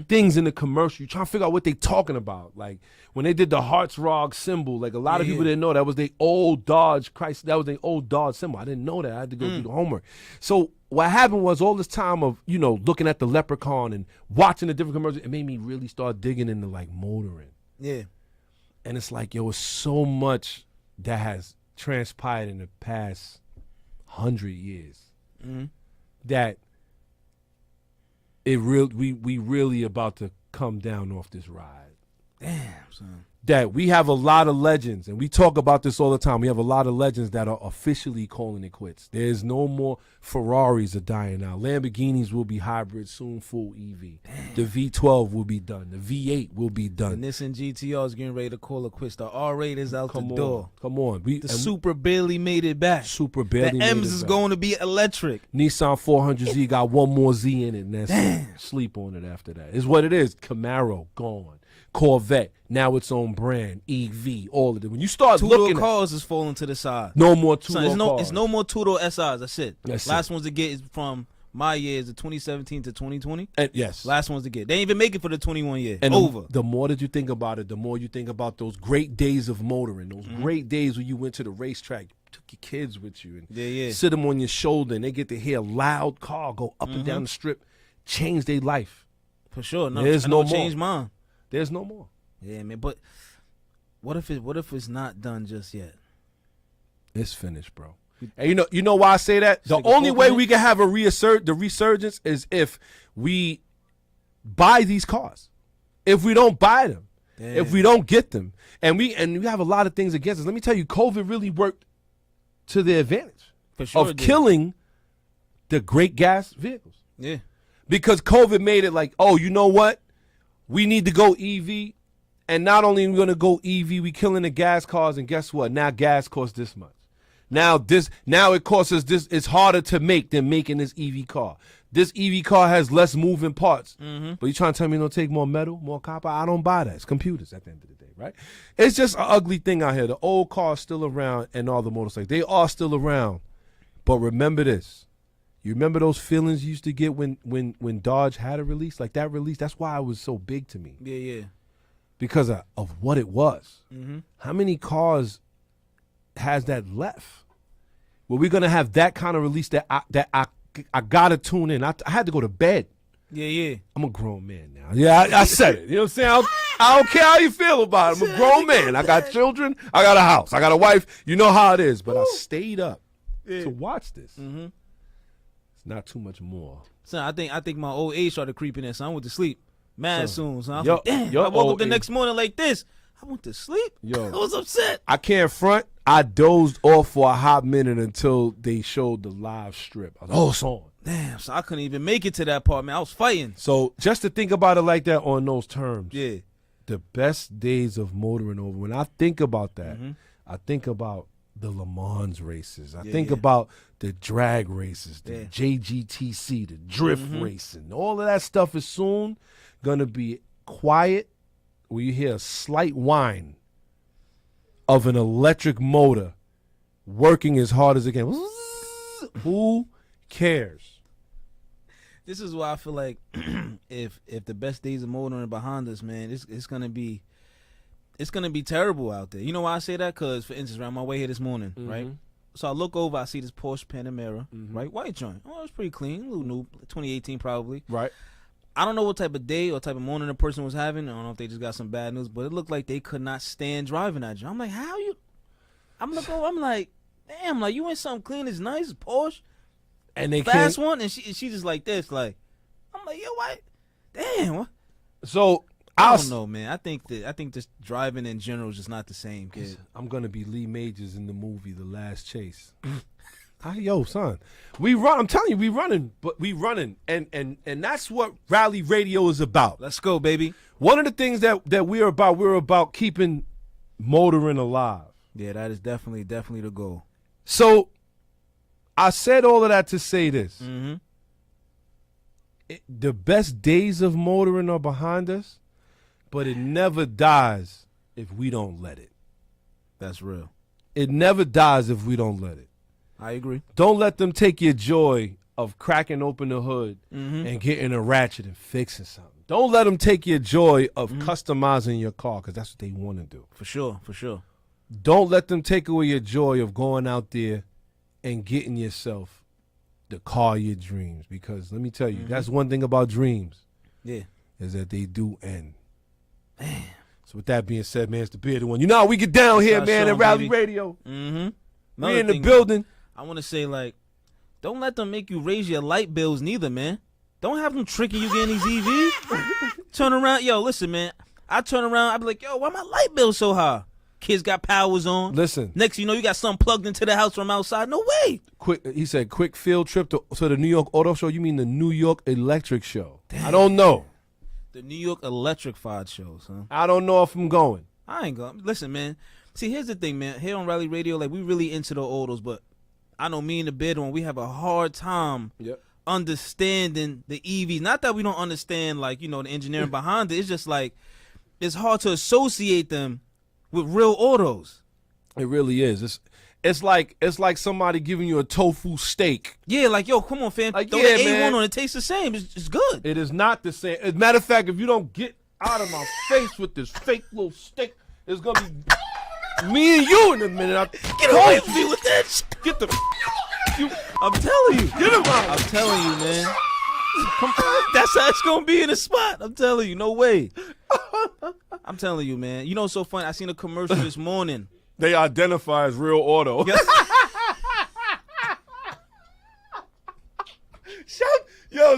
things in the commercial, you trying to figure out what they talking about. Like when they did the Hearthrug symbol, like a lot of people didn't know that was their old Dodge Chrysler. That was their old Dodge symbol. I didn't know that. I had to go do the homework. So what happened was all this time of looking at the Leprechaun and watching the different commercials, it made me really start digging into like motoring. Yeah. And it's like, it's so much that has transpired in the past 100 years that we really about to come down off this ride. Damn, son. That we have a lot of legends, and we talk about this all the time. We have a lot of legends that are officially calling it quits. There's no more Ferraris are dying out. Lamborghinis will be hybrid, soon full EV. The V12 will be done. The V8 will be The done. Nissan GTR is getting ready to call it quits. The R8 is out the door. Come on. The Super barely made it back. Super barely The made M's it is back. going to be electric. Nissan 400Z got one more Z in it, and that's it. Sleep on it after that. It's what it is. Camaro, gone. Corvette, now its own brand. EV, all of it. When you start Two-door looking cars is falling to the side. no more two-door Son, cars. it's no more two-door SRs. That's it. That's Last it. ones to get is from my years, the 2017 to 2020. Yes. Last ones to get. They ain't even make it for the 21 year. And Over. the more that you think about it, the more you think about those great days of motoring, those Mm-hmm. great days when you went to the racetrack, took your kids with you, and Yeah. sit them on your shoulder, and they get to hear a loud car go up and down the strip, change their life. For sure. No, There's I know no it changed more. mine. There's no more. Yeah, man. But what if it's not done just yet? It's finished, bro. And you know why I say that? The Stick a only fork way in it? we can have the resurgence is if we buy these cars. If we don't buy them, if we don't get them, and we have a lot of things against us. Let me tell you, COVID really worked to the advantage For sure. of it did. killing the great gas vehicles. Yeah. Because COVID made it like, oh, you know what? We need to go EV. And not only are we going to go EV, we killing the gas cars. And guess what? Now gas costs this much. Now it costs us this. It's harder to make than making this EV car. This EV car has less moving parts. But you trying to tell me don't take more metal, more copper? I don't buy that. It's computers at the end of the day, right? It's just an ugly thing out here. The old cars still around and all the motorcycles. They are still around. But remember this. You remember those feelings you used to get when Dodge had a release? Like that release, that's why it was so big to me. Yeah. Because of what it was. How many cars has that left? Well, we're gonna have that kind of release that I gotta tune in. I had to go to bed. Yeah. I'm a grown man now. Yeah, I said it. You know what I'm saying? I don't care how you feel about it. I'm a grown man. I got children. I got a house. I got a wife. You know how it is. But I stayed up to watch this. It's not too much more. So I think my old age started creeping in. So I went to sleep mad soon. So I was Yo- like, damn. your I woke old up the age- next morning like this. I went to sleep. Yo. I was upset. I can't front. I dozed off for a hot minute until they showed the live strip. I was like, oh, it's on. Damn, so I couldn't even make it to that part, man. I was fighting. So just to think about it like that on those terms, Yeah. the best days of motoring over. When I think about that, I think about the Le Mans races. I think about the drag races, the JGTC, the drift racing. All of that stuff is soon going to be quiet where you hear a slight whine of an electric motor working as hard as it can. Who cares? This is why I feel like if the best days of motoring are behind us, man, it's gonna be terrible out there. You know why I say that? Because, for instance, right on my way here this morning, right? So I look over, I see this Porsche Panamera, right? White joint. Oh, it's pretty clean, a little new, 2018 probably. Right. I don't know what type of day or type of morning the person was having. I don't know if they just got some bad news, but it looked like they could not stand driving that joint. I'm like, how you? I'm like, damn, like you ain't something clean as nice, Porsche. And they Fast can't. one, and she just like this, like I'm like, yo, what? Damn, what? So I don't know, man. I think just driving in general is just not the same, kid. I'm gonna be Lee Majors in the movie The Last Chase. Yo, son, we run. I'm telling you, we running, and that's what Rally Radio is about. Let's go, baby. One of the things that we're about keeping motoring alive. Yeah, that is definitely the goal. So, I said all of that to say this. The best days of motoring are behind us, but it never dies if we don't let it. That's real. It never dies if we don't let it. I agree. Don't let them take your joy of cracking open the hood and getting a ratchet and fixing something. Don't let them take your joy of customizing your car, because that's what they want to do. For sure. Don't let them take away your joy of going out there and getting yourself the car of your dreams. Because let me tell you, that's one thing about dreams. Yeah. Is that they do end. Man. So with that being said, man, it's the Bearded One. You know how we get down here, man, at Rally Radio. We in the building. I want to say, like, don't let them make you raise your light bills neither, man. Don't have them tricking you getting these EVs. Turn around. Yo, listen, man. I turn around. I be like, yo, why my light bill so high? Kids got powers on. Listen. Next you know, you got something plugged into the house from outside. No way. He said, quick field trip to the New York Auto Show. You mean the New York Electric Show? Damn. I don't know. The New York Electrified shows, huh? I don't know if I'm going. I ain't going. Listen, man. See, here's the thing, man. Here on Rally Radio, like, we really into the autos, but I know me and the Bearded One, we have a hard time understanding the EVs. Not that we don't understand, like, you know, the engineering behind it. It's just like it's hard to associate them with real autos. It really is. It's like somebody giving you a tofu steak. Yeah, like, yo, come on, fam. Like, throw yeah, the A1 man. on it. Tastes the same. It's good. It is not the same. As a matter of fact, if you don't get out of my face with this fake little steak, it's gonna be me and you in a minute. Get away from me with that shit. Get the. I'm telling you. Get him out. I'm telling you, man. That's how it's gonna be in the spot. I'm telling you, no way. I'm telling you, man. You know what's so funny? I seen a commercial this morning. They identify as real auto. Yes.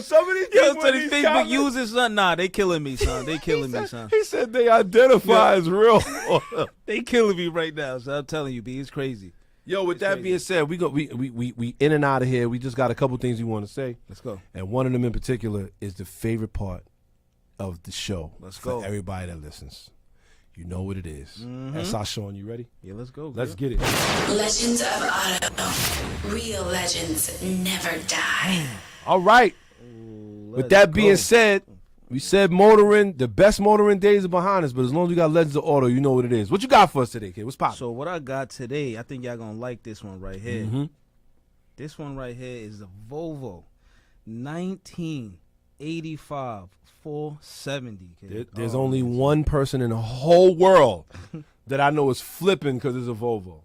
Some of these Yo, people so in these these Facebook comments- users, son, nah, they killing me, son. They killing me, son. He said they identify as real auto. They killing me right now. So I'm telling you, B, it's crazy. Yo, with that being said, we in and out of here. We just got a couple things we want to say. Let's go. And one of them in particular is the favorite part of the show. Let's for go. everybody that listens. You know what it is. S.I. Sean, you ready? Yeah, let's go. Let's girl. get it. Legends of Auto. Real legends never die. All right. With that being said, we said motoring, the best motoring days are behind us, but as long as we got Legends of Auto, you know what it is. What you got for us today, kid? What's poppin'? So what I got today, I think y'all gonna like this one right here. This one right here is the Volvo 1985 470. Kid. There's only one person in the whole world that I know is flipping because it's a Volvo.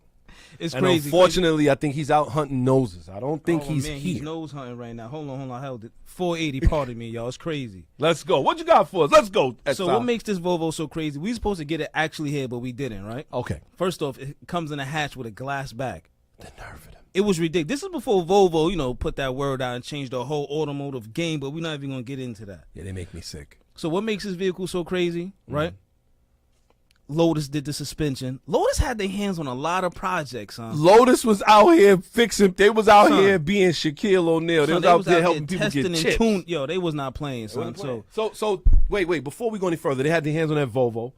It's And crazy. unfortunately, I think he's out hunting noses. I don't think he's man, here. He's nose hunting right now. Hold on. I held it. 480. Pardon me, y'all. It's crazy. Let's go. What you got for us? Let's go. So what makes this Volvo so crazy? We supposed to get it actually here, but we didn't, right? Okay. First off, it comes in a hatch with a glass back. The nerve of them. It was ridiculous. This is before Volvo, put that word out and changed the whole automotive game, but we're not even going to get into that. Yeah, they make me sick. So what makes this vehicle so crazy, right? Lotus did the suspension. Lotus had their hands on a lot of projects, huh? Lotus was out here fixing. They was out Son. here being Shaquille O'Neal. They was out there helping people testing get and chips. tune. Yo, they was not playing, son. So wait. Before we go any further, they had their hands on that Volvo.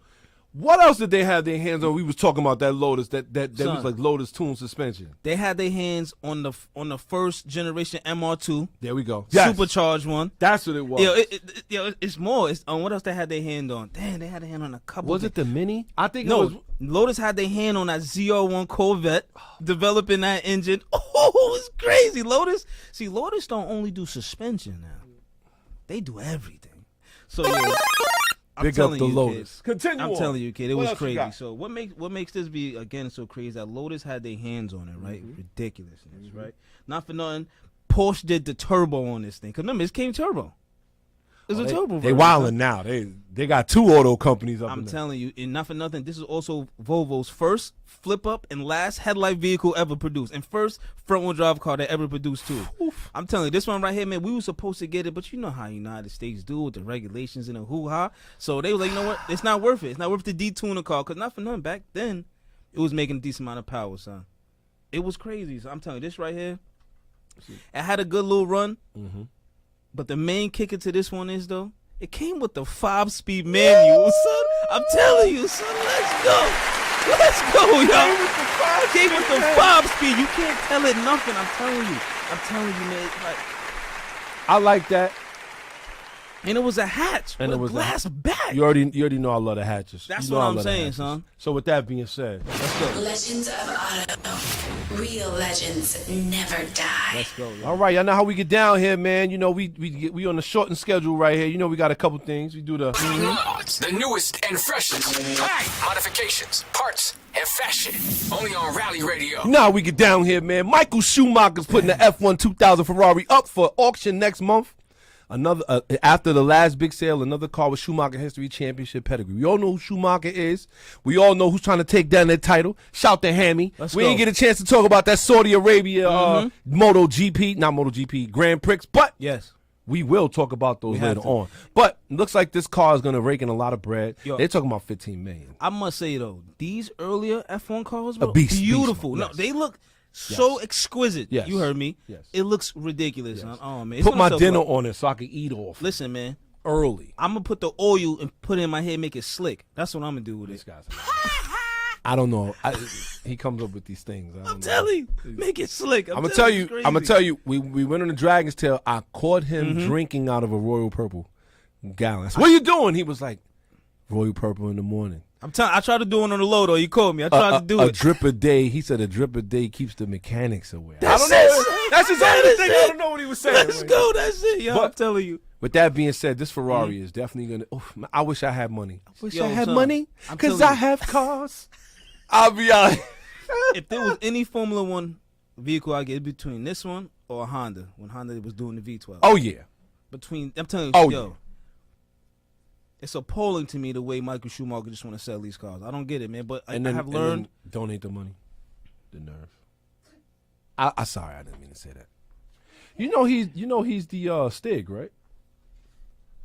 What else did they have their hands on? We was talking about that Lotus. That Son. was like Lotus Tune suspension. They had their hands on the first generation MR2, There we go. supercharged one. That's what it was. It's more. It's on what else they had their hand on? Damn, they had their hand on a couple. Was it the Mini? I think No, it was. Lotus had their hand on that ZR1 Corvette, developing that engine. Oh, it's crazy. Lotus don't only do suspension now; they do everything. So yeah, I'm Big up telling the you, Lotus. kid. Continue I'm on. telling you, kid, it What was else you crazy. got? So what makes this be again so crazy? That Lotus had their hands on it, right? Ridiculousness, right? Not for nothing. Porsche did the turbo on this thing. Cause remember, it came turbo. It's a turbo. They version, wilding son. now. They got 2 auto companies up I'm in there. telling you, and not for nothing, this is also Volvo's first flip-up and last headlight vehicle ever produced, and first front-wheel drive car that ever produced too. I'm telling you, this one right here, man, we were supposed to get it, but you know how United States do with the regulations and the hoo-ha. So they were like, you know what? It's not worth it. It's not worth the detune a car, because not for nothing, back then, it was making a decent amount of power, son. It was crazy. So I'm telling you, this right here, it had a good little run, but the main kicker to this one is, though, it came with the 5-speed manual, son. I'm telling you, son. Let's go. Let's go, yo. Came with the 5-speed. You can't tell it nothing. I'm telling you, man. It's like, I like that. and it was a hatch And with it was a glass back. You already know I love the hatches. That's You know what I I'm love the saying, hatches. son. So with that being said, Legends of Auto. Real legends never die. Let's go, yo. all right, y'all know how we get down here, man. You know we on the shortened schedule right here. You know we got a couple things. We do the Mods, the newest and freshest. Modifications, parts, and fashion. Only on Rally Radio. Now we get down here, man. Michael Schumacher's putting the F1 2000 Ferrari up for auction next month. Another after the last big sale, another car with Schumacher history championship pedigree. We all know who Schumacher is. We all know who's trying to take down that title. Shout to Hammy. Let's we go. ain't get a chance to talk about that Saudi Arabia not MotoGP, Grand Prix, but Yes. we will talk about those We have later to. on. But it looks like this car is going to rake in a lot of bread. Yo. They're talking about $15 million. I must say, though, these earlier F1 cars, bro, beast, beautiful. beast, No, yes. they look so exquisite. Yes. You heard me. Yes. It looks ridiculous, son. Oh, man. It's Put gonna my sell dinner well. on it so I can eat off Listen, man. early. I'm gonna put the oil and put it in my head, make it slick. That's what I'm gonna do with This it. guy's. I don't know. He comes up with these things. I don't I'm know. telling you, make it slick. I'm gonna tell you. We went on the Dragon's Tail. I caught him drinking out of a Royal Purple gallon. What are you doing? He was like, Royal Purple in the morning. I'm telling. I tried to do it on the low though. You called me. I tried to do a it. drip a day. He said a drip a day keeps the mechanics away. That's I don't know. it. That's his That only is thing. it. I don't know what he was saying. Let's go. That's it, yo. I'm But- telling you. With that being said, this Ferrari is definitely gonna. Oh, I wish I had money. I wish Yo, I had son, money I'm because telling I you. have cars. I'll be honest. If there was any Formula One vehicle I get between this one or a Honda, when Honda was doing the V12. Oh yeah. I'm telling you, Oh, yo. yeah. It's appalling to me the way Michael Schumacher just want to sell these cars. I don't get it, man. But I have and learned. then donate the money. The nerve. I sorry, I didn't mean to say that. You know he's the Stig, right?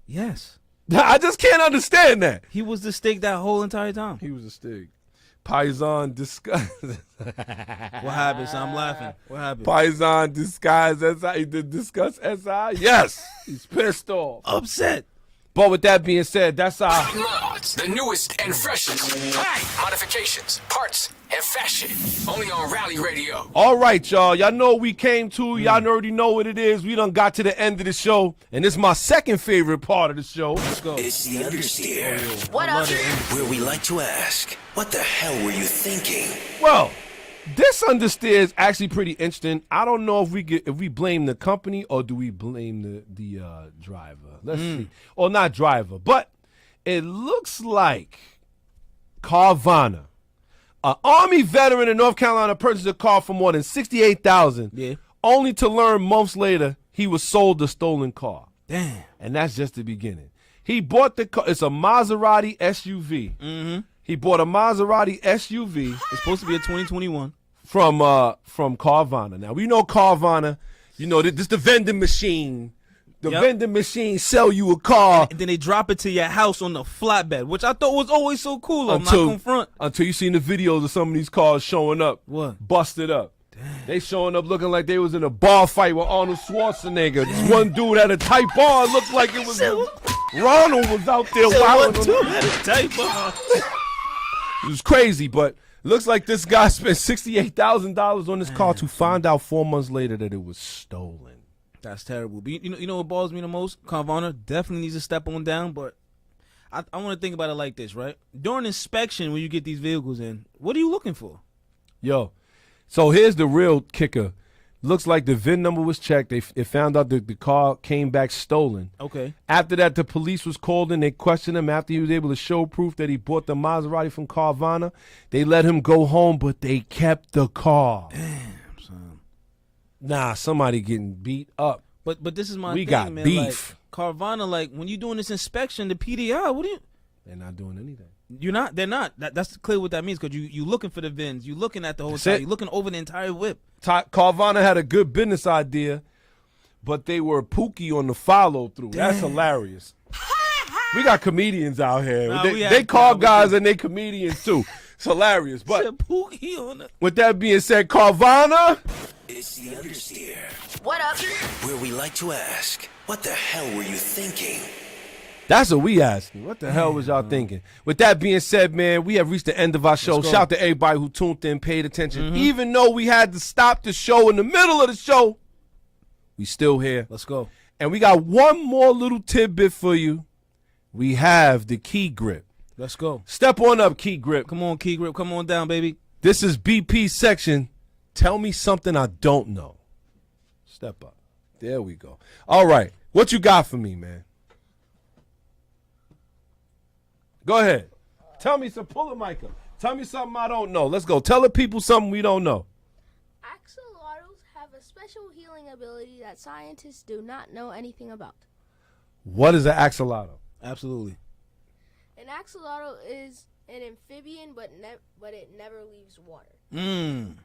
Yes, I just can't understand that. he was the stake that whole entire time. He was a Stig. Paisan disguise. What happened? So I'm laughing. What happened? Paisan disguise SI. He did discuss SI. Yes, he's pissed off. Upset. But with that being said, that's our. Mods, the newest and freshest. Modifications, parts, and fashion. Only on Rally Radio. All right, y'all. Y'all know what we came to. Y'all already know what it is. We done got to the end of the show, and this is my second favorite part of the show. Let's go. It's the Understeer, What up? where we like to ask, what the hell were you thinking? Well, this understeer is actually pretty interesting. I don't know if we blame the company or do we blame the driver. Let's see. Or not driver, but it looks like Carvana, an Army veteran in North Carolina, purchased a car for more than $68,000. Yeah. Only to learn months later he was sold the stolen car. Damn. And that's just the beginning. He bought the car. It's a Maserati SUV. Mm-hmm. He bought a Maserati SUV It's supposed to be a 2021. from Carvana. Now we know Carvana. You know this the vending machine. the Yep. vending machine sell you a car And then they drop it to your house on the flatbed, which I thought was always so cool. I'm not gonna front. until you seen the videos of some of these cars showing up. What? Busted up. They showing up looking like they was in a bar fight with Arnold Schwarzenegger. This one dude had a Type R. It looked like it was Ronald was out there wilding. It was crazy, but looks like this guy spent $68,000 on this car to find out 4 months later that it was stolen. That's terrible. But you know what bothers me the most? Carvana definitely needs to step on down, but I want to think about it like this, right? During inspection, when you get these vehicles in, what are you looking for? Yo, so here's the real kicker. Looks like the VIN number was checked. It found out that the car came back stolen. Okay. After that, the police was called and they questioned him after he was able to show proof that he bought the Maserati from Carvana. They let him go home, but they kept the car. Damn, son. Nah, somebody getting beat up. But this is my We thing, got man. beef. Like, Carvana, like, when you doing this inspection, the PDI, what do you... They're not doing anything. You're not. They're not. That's clear what that means, because you looking for the VINs. You looking at the whole That's time. it. You looking over the entire whip. Carvana had a good business idea, but they were pooky on the follow through. That's hilarious. We got comedians out here. Nah, they call guys and they comedians too. It's hilarious. But Said Pookie on it. with that being said, Carvana, It's the Understeer, What up? where we like to ask, what the hell were you thinking? that's what we asking. What the hell was y'all thinking? With that being said, man, we have reached the end of our show. go. Shout out to everybody who tuned in, paid attention. Even though we had to stop the show in the middle of the show, we still here. Let's go. And we got one more little tidbit for you. We have the Key Grip. Let's go. Step on up, Key Grip. Come on, Key Grip. Come on down, baby. This is BP section. Tell me something I don't know. Step up. There we go. All right. What you got for me, man? Go ahead. Tell me some. Pull the mic up. Tell me something I don't know. Let's go. Tell the people something we don't know. Axolotls have a special healing ability that scientists do not know anything about. What is an axolotl? Absolutely. An axolotl is an amphibian, but it never leaves water.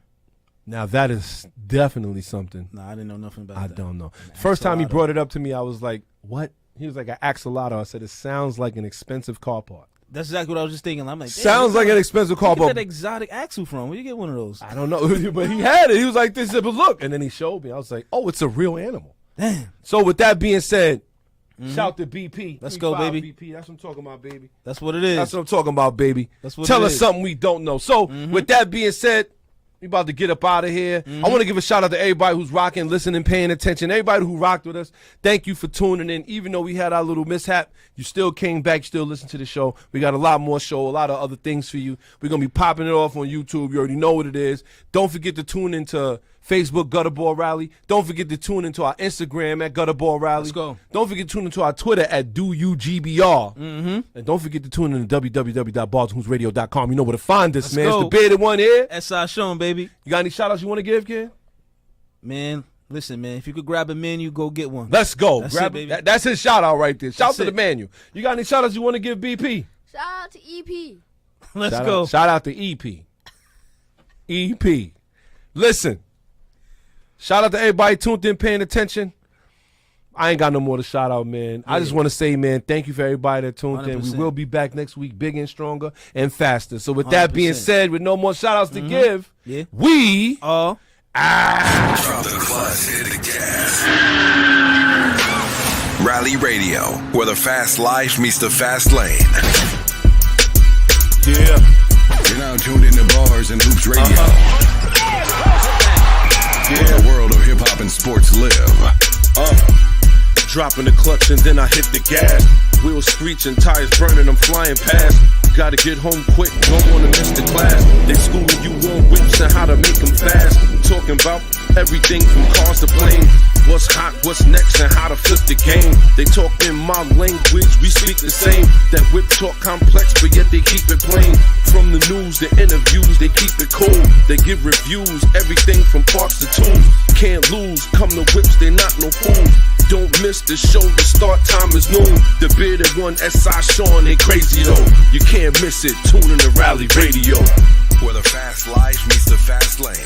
Now that is definitely something Nah, I didn't know nothing about I that. don't know. First time he axolotl. brought it up to me, I was like, "What?" He was like, "An axolotl." I said, "It sounds like an expensive car part." That's exactly what I was just thinking. I'm like, damn, Sounds where like an expensive car you get part. that exotic axle from? Where you get one of those? I don't know, but he had it. He was like, "This," he said, "But look," and then he showed me. I was like, "Oh, it's a real animal." Damn. So with that being said, shout to BP. Let's go, 35 baby. BP. That's what I'm talking about, baby. That's what it is. That's what I'm talking about, baby. That's what Tell it us is. something we don't know. So with that being said, we about to get up out of here. I want to give a shout out to everybody who's rocking, listening, paying attention. Everybody who rocked with us. Thank you for tuning in. Even though we had our little mishap, you still came back, still listened to the show. We got a lot more show, a lot of other things for you. We're going to be popping it off on YouTube. You already know what it is. Don't forget to tune into Facebook, Gutterball Rally. Don't forget to tune into our Instagram at Gutterball Rally. Let's go. Don't forget to tune into our Twitter at DoYouGBR. And don't forget to tune in to www.baltimoresradio.com. You know where to find us, Let's man. go. It's the bearded one here. SI Sean, baby. You got any shout-outs you want to give, kid? Man, listen, man. If you could grab a menu, go get one. Let's go. That's Grab it, baby. That's his shout-out right there. Shout That's to the it. menu. You got any shout-outs you want to give BP? Shout out to EP. Let's Shout go. out- shout out to EP. EP. Listen. Shout out to everybody tuned in, paying attention. I ain't got no more to shout out, man. I just want to say, man, thank you for everybody that tuned in. We 100%. will be back next week, bigger and stronger and faster. So with that being 100%. said, with no more shout outs to give, Yeah. we Drop the clutch, hit the gas. Rally Radio, where the fast life meets the fast lane. yeah. You're now tuned into Bars and Hoops Radio. Where the world of hip hop and sports live. Dropping the clutch and then I hit the gas. Wheels screeching, tires burning, I'm flying past. Gotta get home quick, don't wanna miss the class. They schooling you on whips and how to make them fast. Talking about everything from cars to planes. What's hot, what's next, and how to flip the game. They talk in my language, we speak the same. That whip talk complex, but yet they keep it plain. From the news, the interviews, they keep it cool. They give reviews, everything from parts to tools. Can't lose, come to whips, they not no fools. Don't miss the show, the start time is noon. The bearded one, SI Sean, ain't crazy though. You can't miss it, tune in to Rally Radio. Where the fast life meets the fast lane.